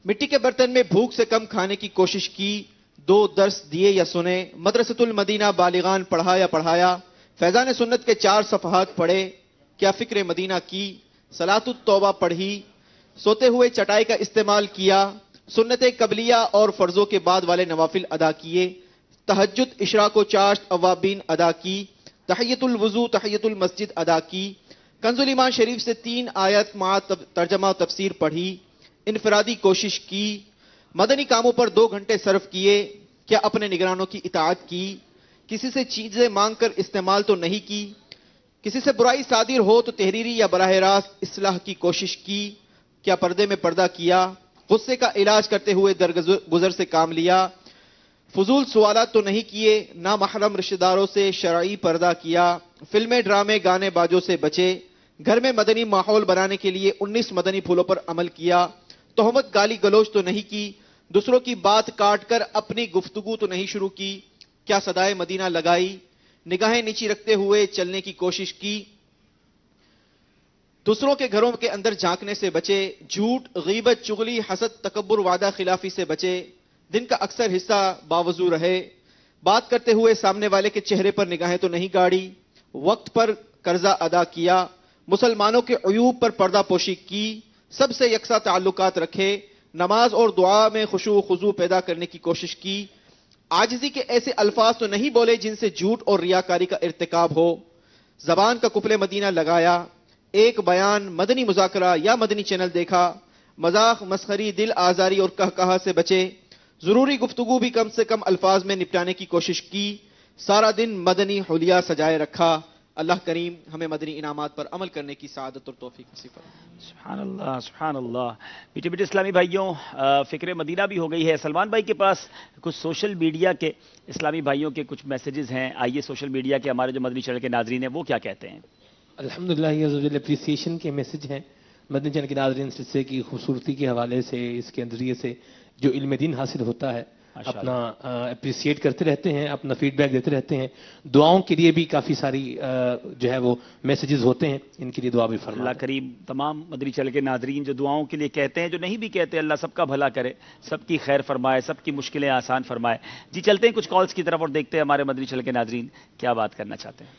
مٹی کے برتن میں بھوک سے کم کھانے کی کوشش کی، 2 درس دیے یا سنے، مدرسۃ المدینہ بالغان پڑھا یا پڑھایا، فیضان سنت کے 4 صفحات پڑھے، کیا فکر مدینہ کی، صلاۃ التوبہ پڑھی، سوتے ہوئے چٹائی کا استعمال کیا، سنت قبلیہ اور فرضوں کے بعد والے نوافل ادا کیے، تہجد، اشراق و چاشت، اوابین ادا کی، تحیت الوضو، تحیت المسجد ادا کی، کنز الایمان شریف سے 3 آیت مع ترجمہ و تفسیر پڑھی، انفرادی کوشش کی، مدنی کاموں پر 2 گھنٹے صرف کیے، کیا اپنے نگرانوں کی اطاعت کی، کسی سے چیزیں مانگ کر استعمال تو نہیں کی، کسی سے برائی صادر ہو تو تحریری یا براہ راست اصلاح کی کوشش کی، کیا پردے میں پردہ کیا، غصے کا علاج کرتے ہوئے درگزر سے کام لیا، فضول سوالات تو نہیں کیے، نامحرم رشتہ داروں سے شرعی پردہ کیا، فلمیں، ڈرامے، گانے بازوں سے بچے، گھر میں مدنی ماحول بنانے کے لیے 19 مدنی پھولوں پر عمل کیا، تہمت گالی گلوچ تو نہیں کی، دوسروں کی بات کاٹ کر اپنی گفتگو تو نہیں شروع کی، کیا صدائے مدینہ لگائی، نگاہیں نیچی رکھتے ہوئے چلنے کی کوشش کی، دوسروں کے گھروں کے اندر جھانکنے سے بچے، جھوٹ، غیبت، چغلی، حسد، تکبر، وعدہ خلافی سے بچے، دن کا اکثر حصہ باوضو رہے، بات کرتے ہوئے سامنے والے کے چہرے پر نگاہیں تو نہیں گاڑی، وقت پر قرضہ ادا کیا، مسلمانوں کے عیوب پر پردہ پوشی کی، سب سے یکساں تعلقات رکھے، نماز اور دعا میں خشوع و خضوع پیدا کرنے کی کوشش کی، عاجزی کے ایسے الفاظ تو نہیں بولے جن سے جھوٹ اور ریاکاری کا ارتکاب ہو، زبان کا قفل مدینہ لگایا، ایک بیان، مدنی مذاکرہ یا مدنی چینل دیکھا، مذاق، مسخری، دل آزاری اور کہا سے بچے، ضروری گفتگو بھی کم سے کم الفاظ میں نپٹانے کی کوشش کی، سارا دن مدنی حلیہ سجائے رکھا۔ اللہ کریم ہمیں مدنی انعامات پر عمل کرنے کی سعادت اور توفیق نصیب فرمائے۔ سبحان اللہ، سبحان اللہ۔ بیٹے بیٹے اسلامی بھائیوں، فکر مدینہ بھی ہو گئی ہے۔ سلمان بھائی کے پاس کچھ سوشل میڈیا کے اسلامی بھائیوں کے کچھ میسیجز ہیں، آئیے سوشل میڈیا کے ہمارے جو مدنی چینل کے ناظرین ہیں وہ کیا کہتے ہیں۔ الحمدللہ یہ اپریسیشن کے میسج ہیں مدنی چینل کے ناظرین، سلسلے کی خوبصورتی کے حوالے سے، اس کے ذریعے سے جو علم دین حاصل ہوتا ہے اپنا اپریسیٹ کرتے رہتے ہیں، اپنا فیڈ بیک دیتے رہتے ہیں۔ دعاؤں کے لیے بھی کافی ساری جو ہے وہ میسیجز ہوتے ہیں، ان کے لیے دعا بھی فرمائیں۔ اللہ کریم تمام مدنی چینل کے ناظرین جو دعاؤں کے لیے کہتے ہیں، جو نہیں بھی کہتے، اللہ سب کا بھلا کرے، سب کی خیر فرمائے، سب کی مشکلیں آسان فرمائے۔ جی چلتے ہیں کچھ کالز کی طرف اور دیکھتے ہیں ہمارے مدنی چینل کے ناظرین کیا بات کرنا چاہتے ہیں۔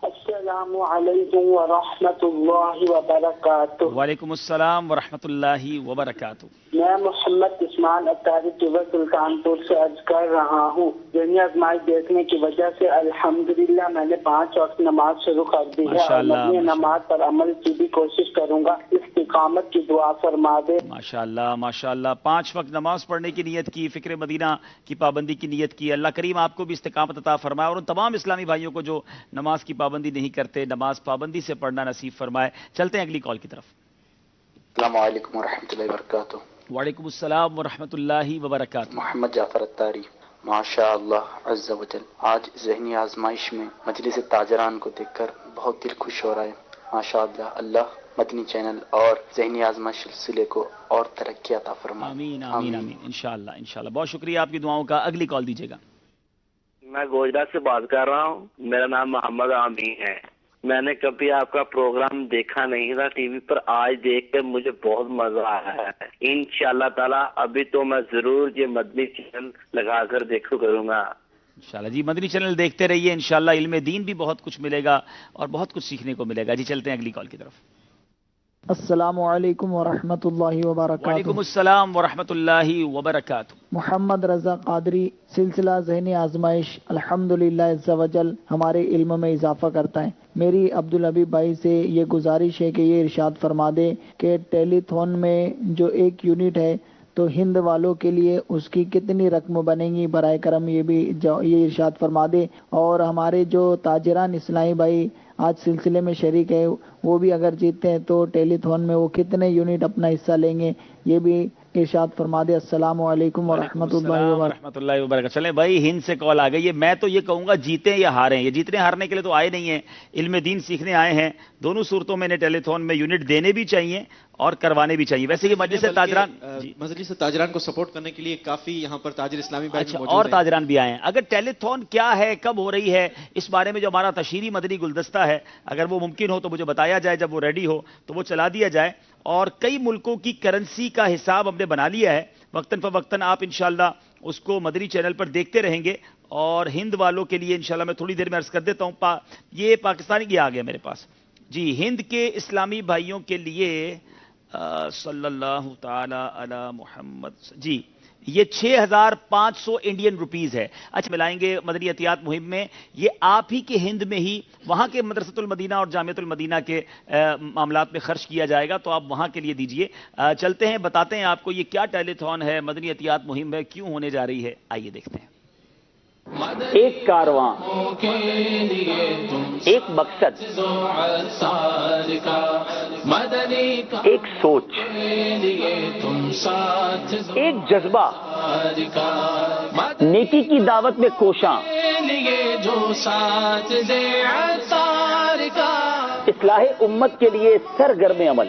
السلام علیکم ورحمۃ اللہ وبرکاتہ۔ وعلیکم السلام ورحمۃ اللہ وبرکاتہ۔ میں محمد عثمان اتاری ٹیبر سلطانپور سے عرض کر رہا ہوں، ذہنی آزمائش دیکھنے کی وجہ سے الحمدللہ میں نے 5 وقت نماز شروع کر دی ہے اور مدنی نماز پر عمل کی بھی کوشش کروں گا، استقامت کی دعا فرما دے۔ ماشاءاللہ ماشاءاللہ، 5 وقت نماز پڑھنے کی نیت کی، فکر مدینہ کی پابندی کی نیت کی۔ اللہ کریم آپ کو بھی استقامت عطا فرمائے اور ان تمام اسلامی بھائیوں کو جو نماز کی پابندی نہیں کرتے، نماز پابندی سے پڑھنا نصیب فرمائے۔ چلتے ہیں اگلی کال کی طرف۔ السلام علیکم ورحمۃ اللہ وبرکاتہ۔ وعلیکم السلام ورحمۃ اللہ وبرکاتہ۔ محمد جعفر اتاری۔ ماشاء اللہ عز و جل، آج ذہنی آزمائش میں مجلس تاجران کو دیکھ کر بہت دل خوش ہو رہا ہے۔ ماشاء اللہ، اللہ مدنی چینل اور ذہنی آزمائش سلسلے کو اور ترقی عطا فرمائے۔ آمین آمین آمین، انشاءاللہ انشاءاللہ۔ بہت شکریہ آپ کی دعاؤں کا۔ اگلی کال دیجیے گا۔ میں گوجرا سے بات کر رہا ہوں، میرا نام محمد عامین ہے۔ میں نے کبھی آپ کا پروگرام دیکھا نہیں تھا ٹی وی پر، آج دیکھ کر مجھے بہت مزہ آیا ہے۔ انشاءاللہ تعالی ابھی تو میں ضرور یہ مدنی چینل لگا کر دیکھو کروں گا۔ انشاءاللہ جی، مدنی چینل دیکھتے رہیے، انشاءاللہ علم دین بھی بہت کچھ ملے گا اور بہت کچھ سیکھنے کو ملے گا۔ جی چلتے ہیں اگلی کال کی طرف۔ السلام علیکم ورحمۃ اللہ وبرکاتہ۔ وعلیکم السلام ورحمۃ اللہ وبرکاتہ۔ محمد رضا قادری، سلسلہ ذہنی آزمائش الحمدللہ عز و جل ہمارے علم میں اضافہ کرتا ہے۔ میری عبدالحبیب بھائی سے یہ گزارش ہے کہ یہ ارشاد فرما دے کہ ٹیلی تھون میں جو 1 یونٹ ہے تو ہند والوں کے لیے اس کی کتنی رقم بنے گی، برائے کرم یہ ارشاد فرما دے۔ اور ہمارے جو تاجران اسلامی بھائی آج سلسلے میں شریک ہے، وہ بھی اگر جیتتے ہیں تو ٹیلی تھون میں وہ کتنے یونٹ اپنا حصہ لیں گے، یہ بھی ارشاد فرما دے۔ السلام علیکم ورحمۃ اللہ وبرکاتہ۔ چلیں بھائی، ہند سے کال آ گئی ہے۔ میں تو یہ کہوں گا جیتیں یا ہاریں، یہ جیتنے ہارنے کے لیے تو آئے نہیں ہیں، علم دین سیکھنے آئے ہیں۔ دونوں صورتوں میں انہیں ٹیلی تھون میں یونٹ دینے بھی چاہیے اور کروانے بھی چاہیے۔ ویسے یہ مجلس تاجران مجلس تاجران کو سپورٹ کرنے کے لیے کافی یہاں پر تاجر اسلامی بھائی اچھا اور تاجران بھی آئے ہیں۔ اگر ٹیلی تھون کیا ہے، کب ہو رہی ہے، اس بارے میں جو ہمارا تشہیری مدنی گلدستہ ہے، اگر وہ ممکن ہو تو مجھے بتایا جائے، جب وہ ریڈی ہو تو وہ چلا دیا جائے۔ اور کئی ملکوں کی کرنسی کا حساب ہم نے بنا لیا ہے، وقتاً فوقتاً آپ انشاءاللہ اس کو مدنی چینل پر دیکھتے رہیں گے۔ اور ہند والوں کے لیے انشاءاللہ میں تھوڑی دیر میں عرض کر دیتا ہوں، یہ پاکستانی کی آ گیا میرے پاس جی۔ ہند کے اسلامی بھائیوں کے لیے صلی اللہ تعالی علی محمد جی، یہ 6500 انڈین روپیز ہے۔ اچھا ملائیں گے مدنی احتیاط مہم میں، یہ آپ ہی کے ہند میں ہی وہاں کے مدرسۃ المدینہ اور جامعۃ المدینہ کے معاملات میں خرچ کیا جائے گا، تو آپ وہاں کے لیے دیجئے۔ چلتے ہیں، بتاتے ہیں آپ کو یہ کیا ٹیلی تھون ہے، مدنی احتیاط مہم ہے، کیوں ہونے جا رہی ہے، آئیے دیکھتے ہیں۔ ایک کارواں، ایک مقصد، ایک سوچ، ایک جذبہ، نیکی کی دعوت میں کوشاں، اصلاح امت کے لیے سرگرم عمل،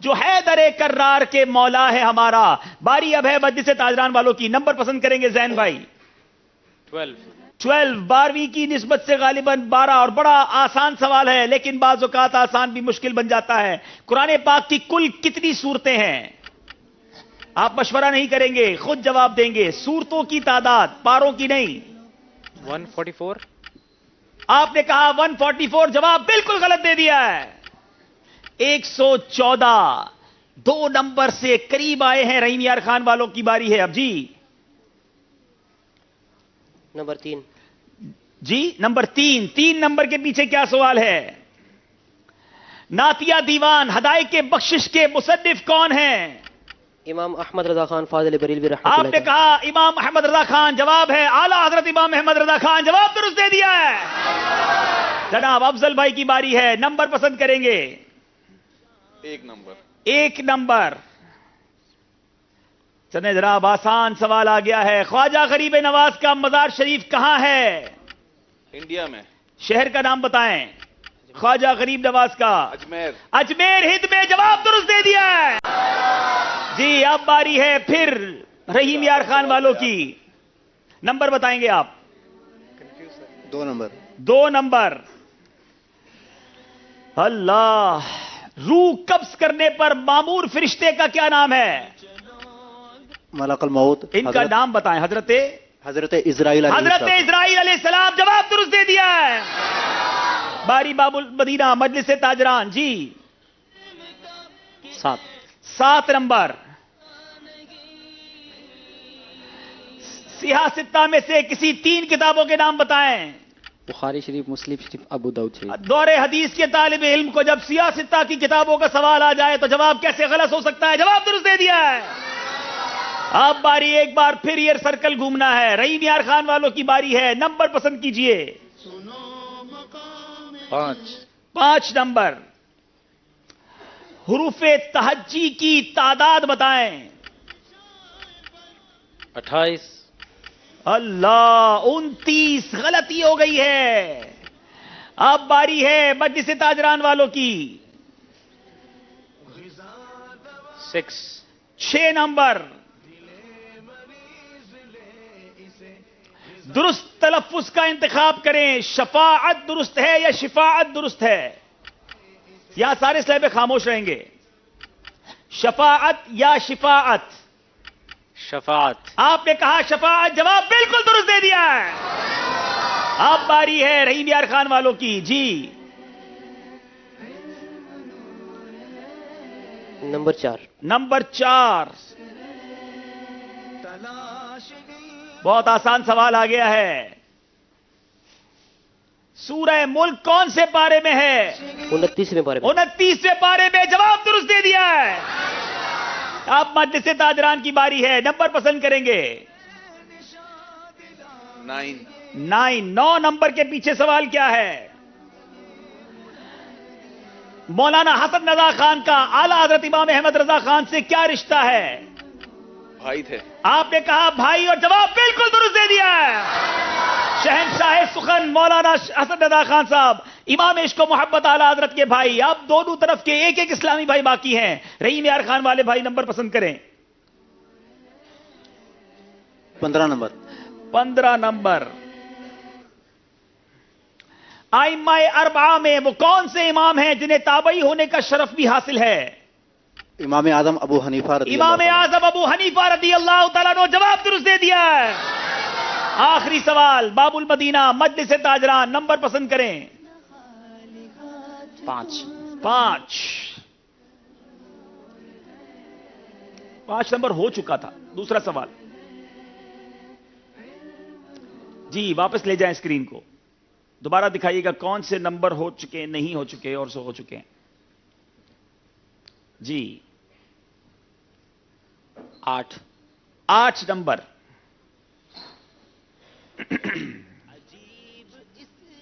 جو حیدر کرار کے مولا ہے ہمارا. باری اب ہے مجلس تاجران والوں کی. نمبر پسند کریں گے زین بھائی. 12. 12ویں کی نسبت سے غالباً 12 اور بڑا آسان سوال ہے لیکن بعض اوقات آسان بھی مشکل بن جاتا ہے. قرآن پاک کی کل کتنی سورتیں ہیں؟ آپ مشورہ نہیں کریں گے, خود جواب دیں گے. سورتوں کی تعداد, پاروں کی نہیں. 144. آپ نے کہا 144, جواب بالکل غلط دے دیا ہے. 114. 2 نمبر سے قریب آئے ہیں. رحیم یار خان والوں کی باری ہے اب. جی نمبر 3. جی نمبر 3. 3 نمبر کے پیچھے کیا سوال ہے؟ نعتیہ دیوان ہدایت کے بخشش کے مصنف کون ہیں؟ امام احمد رضا خان فاضل بریلوی رحمۃ آپ اللہ نے کہا امام احمد رضا خان, جواب ہے اعلیٰ حضرت امام احمد رضا خان. جواب درست دے دیا ہے. جناب افضل بھائی کی باری ہے. نمبر پسند کریں گے. 1 نمبر. 1 نمبر. چلیں جناب, آسان سوال آ گیا ہے. خواجہ غریب نواز کا مزار شریف کہاں ہے؟ انڈیا میں. شہر کا نام بتائیں. خواجہ غریب نواز کا اجمیر. اجمیر ہند میں. جواب درست دے دیا ہے. جی اب باری ہے پھر رحیم یار خان والوں کی. نمبر بتائیں گے آپ. 2 نمبر. 2 نمبر. اللہ, روح قبض کرنے پر مامور فرشتے کا کیا نام ہے؟ ملک الموت. ان کا نام بتائیں. حضرت اسرائیل علیہ السلام. جواب درست دے دیا ہے. باری باب المدینہ مجلس تاجران. جی 7 نمبر. سیاہ ستہ میں سے کسی 3 کتابوں کے نام بتائیں. بخاری شریف, مسلم شریف, ابو داؤد شریف. دور حدیث کے طالب علم کو جب سیاہ ستہ کی کتابوں کا سوال آ جائے تو جواب کیسے غلط ہو سکتا ہے؟ جواب درست دے دیا ہے. اب باری ایک بار پھر یہ سرکل گھومنا ہے. رحیم یار خان والوں کی باری ہے. نمبر پسند کیجئے. 5 نمبر. حروف تہجی کی تعداد بتائیں. 28. اللہ, 29. غلطی ہو گئی ہے. اب باری ہے مجلس تاجران والوں کی. 6 نمبر. درست تلفظ کا انتخاب کریں. شفاعت درست ہے یا شفاعت درست ہے؟ یا سارے صحابہ خاموش رہیں گے. شفاعت یا شفاعت؟ شفاعت. آپ نے کہا شفاعت. جواب بالکل درست دے دیا ہے. اب باری ہے رحیم یار خان والوں کی. جی نمبر 4. نمبر 4. بہت آسان سوال آ گیا ہے. سورہ ملک کون سے پارے میں ہے؟ 29ویں پارے میں. 29ویں پارے میں. جواب درست دے دیا ہے. اب مجلس تاجران کی باری ہے. نمبر پسند کریں گے. 9 نمبر کے پیچھے سوال کیا ہے؟ مولانا حسن رضا خان کا اعلیٰ حضرت امام احمد رضا خان سے کیا رشتہ ہے؟ بھائی تھے. آپ نے کہا بھائی اور جواب بالکل درست دے دیا ہے. شہنشاہ سخن مولانا حسن رضا خان صاحب, امام عشق و محبت اعلیٰ حضرت کے بھائی. اب دونوں طرف کے ایک اسلامی بھائی باقی ہیں. رحیم یار خان والے بھائی نمبر پسند کریں. 15 نمبر. 15 نمبر. ائمہ اربعہ میں وہ کون سے امام ہیں جنہیں تابعی ہونے کا شرف بھی حاصل ہے؟ امام اعظم ابو حنیفہ رضی اللہ تعالیٰ عنہ. جواب درست دے دیا ہے. آخری سوال باب المدینہ مجلس تاجران. نمبر پسند کریں. 5 نمبر ہو چکا تھا. دوسرا سوال. جی واپس لے جائیں اسکرین کو. دوبارہ دکھائیے گا کون سے نمبر ہو چکے, نہیں ہو چکے اور سو ہو چکے ہیں. جی 8 نمبر.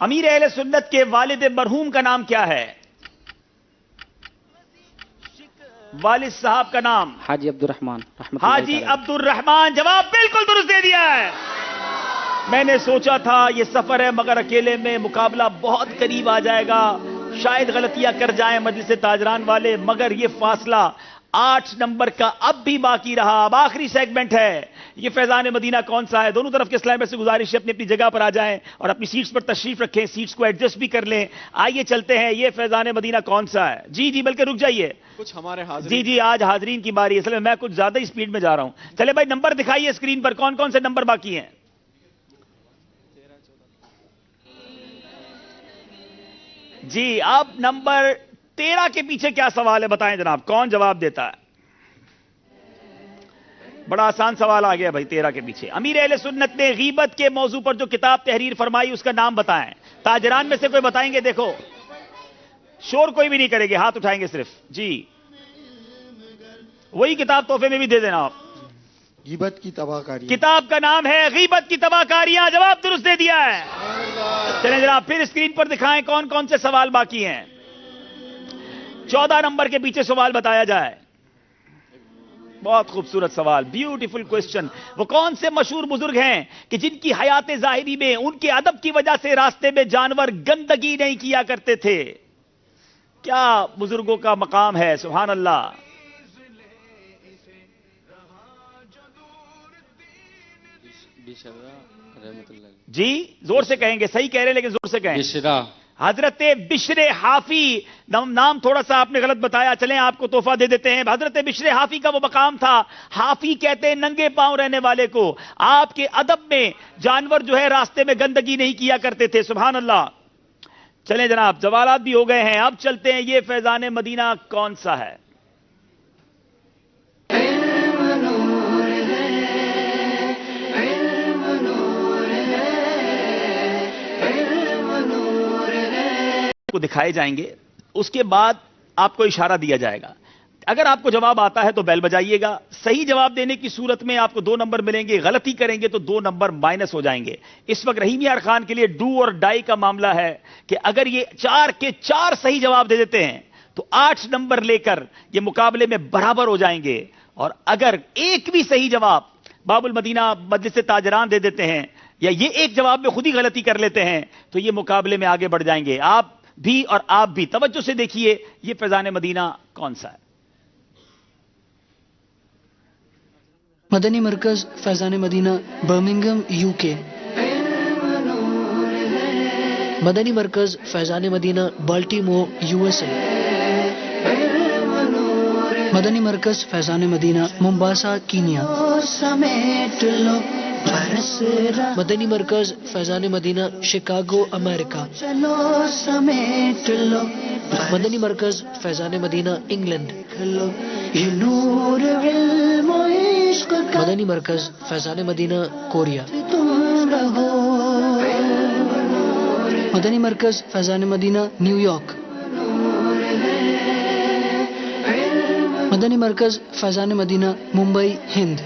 امیر اہل سنت کے والد مرحوم کا نام کیا ہے؟ والد صاحب کا نام حاجی عبد الرحمان. حاجی عبد الرحمان. جواب بالکل درست دے دیا ہے. میں نے سوچا تھا یہ سفر ہے مگر اکیلے میں مقابلہ بہت قریب آ جائے گا. شاید غلطیاں کر جائیں مجلس تاجران والے، مگر یہ فاصلہ 8 نمبر کا اب بھی باقی رہا۔ اب آخری سیگمنٹ ہے، یہ فیضان مدینہ کون سا ہے؟ دونوں طرف کے اسلام سے گزارش ہے اپنی اپنی جگہ پر آ جائیں اور اپنی سیٹس پر تشریف رکھیں، سیٹس کو ایڈجسٹ بھی کر لیں۔ آئیے چلتے ہیں، یہ فیضان مدینہ کون سا ہے؟ جی بلکہ رک جائیے، کچھ ہمارے حاضرین جی آج حاضرین کی باری ہے، اصل میں کچھ زیادہ ہی سپیڈ میں جا رہا ہوں۔ چلے بھائی نمبر دکھائیے اسکرین پر، کون کون سے نمبر باقی ہیں؟ جی اب نمبر 13 کے پیچھے کیا سوال ہے بتائیں جناب، کون جواب دیتا ہے؟ بڑا آسان سوال آ گیا بھائی 13 کے پیچھے۔ امیر اہل سنت نے غیبت کے موضوع پر جو کتاب تحریر فرمائی اس کا نام بتائیں۔ تاجران میں سے کوئی بتائیں گے؟ دیکھو شور کوئی بھی نہیں کرے گے، ہاتھ اٹھائیں گے صرف۔ جی وہی کتاب تحفے میں بھی دے دینا آپ۔ غیبت کی تباہ کاری، کتاب کا نام ہے غیبت کی تباہ کاریاں، جواب درست دے دیا ہے۔ چلیں جناب پھر اسکرین پر دکھائیں کون کون سے سوال باقی ہیں۔ 14 نمبر کے پیچھے سوال بتایا جائے۔ بہت خوبصورت سوال، بیوٹیفل کوسچن۔ وہ کون سے مشہور بزرگ ہیں کہ جن کی حیات ظاہری میں ان کے ادب کی وجہ سے راستے میں جانور گندگی نہیں کیا کرتے تھے؟ کیا بزرگوں کا مقام ہے، سبحان اللہ۔ جی زور سے کہیں گے، صحیح کہہ رہے ہیں لیکن زور سے کہیں۔ بشرا، حضرت بشر حافی، نام تھوڑا سا آپ نے غلط بتایا، چلیں آپ کو تحفہ دے دیتے ہیں۔ حضرت بشر حافی کا وہ مقام تھا، حافی کہتے ہیں ننگے پاؤں رہنے والے کو۔ آپ کے ادب میں جانور جو ہے راستے میں گندگی نہیں کیا کرتے تھے، سبحان اللہ۔ چلیں جناب سوالات بھی ہو گئے ہیں، اب چلتے ہیں یہ فیضان مدینہ کون سا ہے؟ کو دکھائے جائیں گے، اس کے بعد آپ کو اشارہ دیا جائے گا۔ اگر آپ کو جواب آتا ہے تو بیل بجائیے گا، صحیح جواب دینے کی صورت میں آپ کو 2 نمبر ملیں گے، غلطی کریں گے تو 2 نمبر مائنس ہو جائیں گے۔ اس وقت رحیم یار خان کے لیے ڈو اور ڈائی کا معاملہ ہے کہ اگر یہ 4 کے 4 صحیح جواب دے دیتے ہیں تو 8 نمبر لے کر یہ مقابلے میں برابر ہو جائیں گے، اور اگر ایک بھی صحیح جواب باب المدینہ مجلس تاجران دے دیتے ہیں یا یہ ایک جواب میں خود ہی غلطی کر لیتے ہیں تو یہ مقابلے میں آگے بڑھ جائیں گے۔ آپ بھی اور آپ بھی توجہ سے دیکھیے یہ فیضان مدینہ کون سا ہے؟ مدنی مرکز فیضان مدینہ برمنگم UK۔ مدنی مرکز فیضان مدینہ بالٹیمور USA۔ مدنی مرکز فیضان مدینہ مومباسا کینیا۔ مدنی مرکز فیضان مدینہ شکاگو امریکہ۔ مدنی مرکز فیضان مدینہ انگلینڈ۔ مدنی مرکز فیضان مدینہ کوریا۔ مدنی مرکز فیضان مدینہ نیو یارک۔ مدنی مرکز فیضان مدینہ ممبئی ہند۔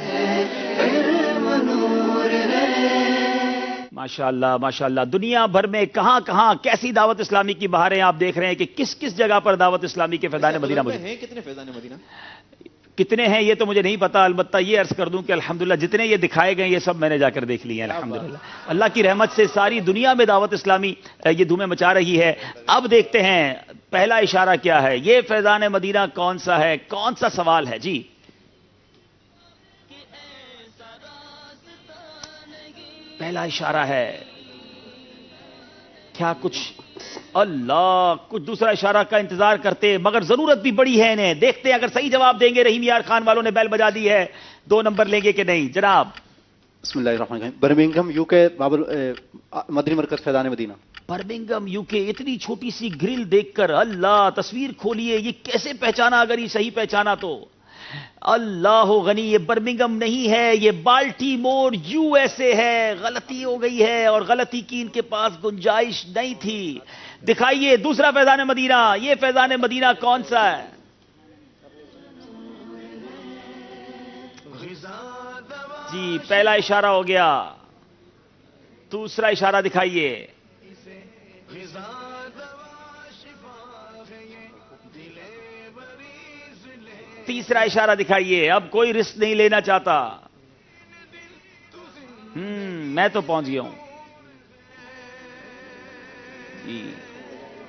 ماشاءاللہ ماشاءاللہ، دنیا بھر میں کہاں کہاں کیسی دعوت اسلامی کی بہاریں آپ دیکھ رہے ہیں کہ کس کس جگہ پر دعوت اسلامی کے فیضان مدینہ موجود ہیں۔ کتنے فیضان مدینہ کتنے ہیں یہ تو مجھے نہیں پتا، البتہ یہ عرض کر دوں کہ الحمدللہ جتنے یہ دکھائے گئے یہ سب میں نے جا کر دیکھ لیے ہیں الحمدللہ۔ اللہ کی رحمت سے ساری دنیا میں دعوت اسلامی یہ دھومیں مچا رہی ہے۔ اب دیکھتے ہیں پہلا اشارہ کیا ہے، یہ فیضان مدینہ کون سا ہے، کون سا سوال ہے؟ جی پہلا اشارہ ہے کیا؟ کچھ اللہ، کچھ دوسرا اشارہ کا انتظار کرتے، مگر ضرورت بھی بڑی ہے انہیں۔ دیکھتے ہیں اگر صحیح جواب دیں گے، رحیم یار خان والوں نے بیل بجا دی ہے، 2 نمبر لیں گے کہ نہیں؟ جناب بسم اللہ الرحمن الرحیم۔ برمنگھم UK مدنی مرکز فیضان مدینہ۔ برمنگھم UK، اتنی چھوٹی سی گرل دیکھ کر اللہ، تصویر کھولیے، یہ کیسے پہچانا اگر یہ صحیح پہچانا تو؟ اللہ غنی، یہ برمنگھم نہیں ہے، یہ بالٹیمور USA ہے۔ غلطی ہو گئی ہے اور غلطی کی ان کے پاس گنجائش نہیں تھی۔ دکھائیے دوسرا فیضان مدینہ، یہ فیضان مدینہ کون سا ہے؟ جی پہلا اشارہ ہو گیا، دوسرا اشارہ دکھائیے۔ تیسرا اشارہ دکھائیے۔ اب کوئی رسک نہیں لینا چاہتا۔ میں تو پہنچ گیا ہوں جی۔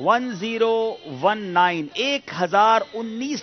1019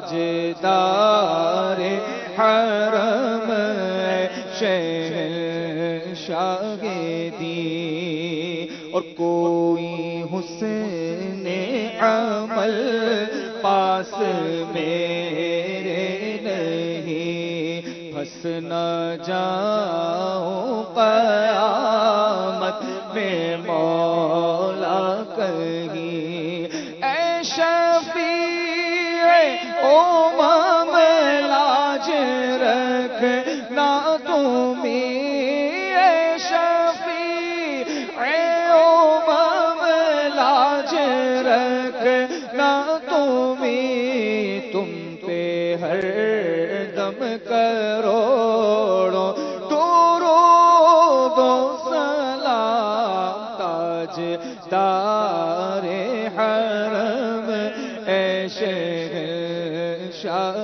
تاجدار حرم شہنشاہ دین اور کوئی حسن عمل پاس میرے نہیں پھنس نہ جاؤں قیامت میں مولا کہیں اے شفیع امم لاج رکھنا تمہیں اے شفیع امم لاج رکھنا تمہیں تم پہ ہر دم کروڑوں درود و سلام تاجدار حرم اے شہنشاہ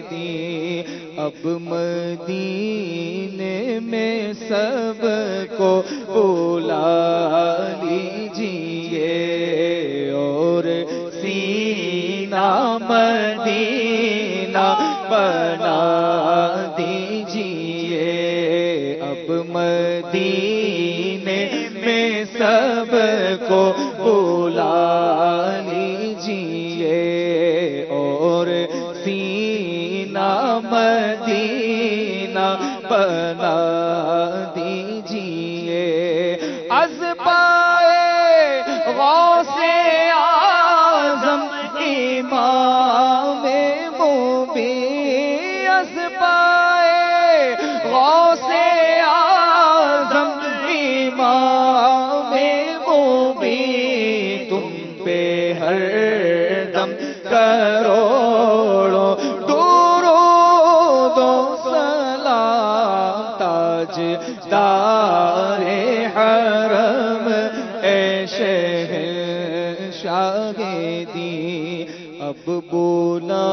دین اب مدینے میں سب کو بلا لیجیے اور سینہ مدینہ بنا دیجیے اب مدینے میں سب کو بلا لیجیے اور سینہ مدینہ بنا دیجیے از پائے غوث اعظم امام مبین از پائے غوث اعظم امام مبین تم پہ ہر دم کروڑوں درود و سلام تاجدار حرم اے شہنشاہ دین اب بلا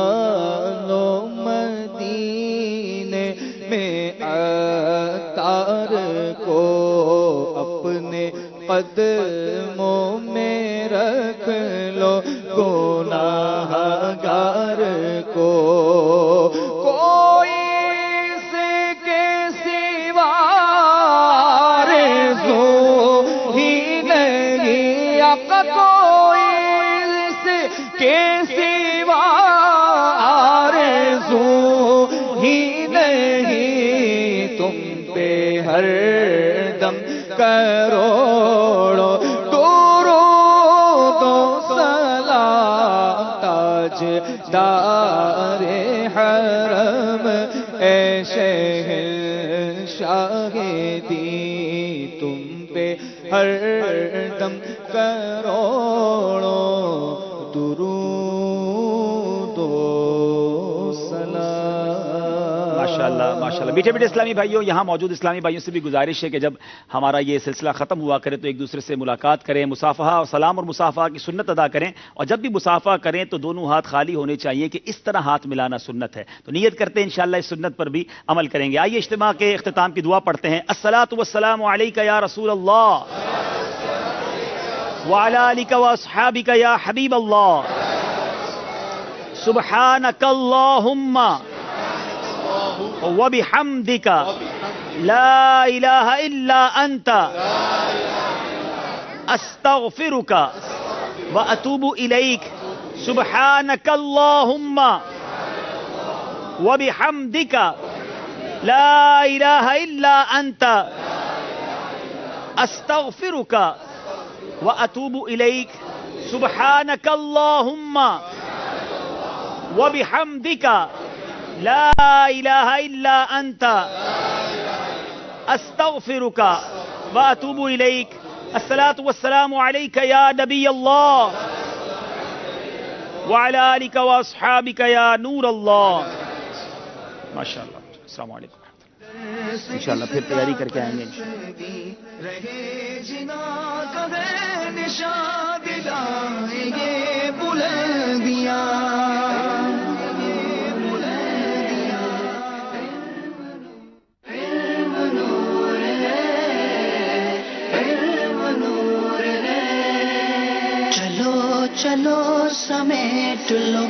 لو مدینے میں عطار کو اپنے قدموں میں رکھ لو گناہگار کو کوئی اس کے سوا آرزو ہی نہیں آقا کوئی اس کے سوا آرزو ہی نہیں تم پہ ہر دم کروڑوں درود و سلام تاجدار حرم اے شہنشاہ دین تم پہ ہر دم کروڑوں درود و سلام ماشاءاللہ ماشاءاللہ. میٹھے میٹھے اسلامی بھائیوں، یہاں موجود اسلامی بھائیوں سے بھی گزارش ہے کہ جب ہمارا یہ سلسلہ ختم ہوا کرے تو ایک دوسرے سے ملاقات کریں، مصافحہ اور سلام اور مصافحہ کی سنت ادا کریں، اور جب بھی مصافحہ کریں تو دونوں ہاتھ خالی ہونے چاہیے کہ اس طرح ہاتھ ملانا سنت ہے. تو نیت کرتے ہیں انشاءاللہ اس سنت پر بھی عمل کریں گے. آئیے اجتماع کے اختتام کی دعا پڑھتے ہیں. الصلاۃ والسلام علیک یا رسول اللہ وعلی آلک واصحابک یا حبیب اللہ. سبحانک اللہم وبحمدک لا الہ الا انت استغفرک واتوب الیک. سبحانک اللہم وبحمدک لا الہ الا انت استغفرک واتوب الیک. سبحانک اللہم وبحمدک لا الہ الا انت استغفرک واتوب الیک. الصلاۃ والسلام علیک یا نبی اللہ وعلی آلک واصحابک یا نور اللہ. ماشاءاللہ. السلام علیکم. انشاءاللہ پھر تیاری کر کے آئیں گے. رہے جنا کبھی نشان دلائیں گے بلندیاں. چلو چلو سمیٹ لو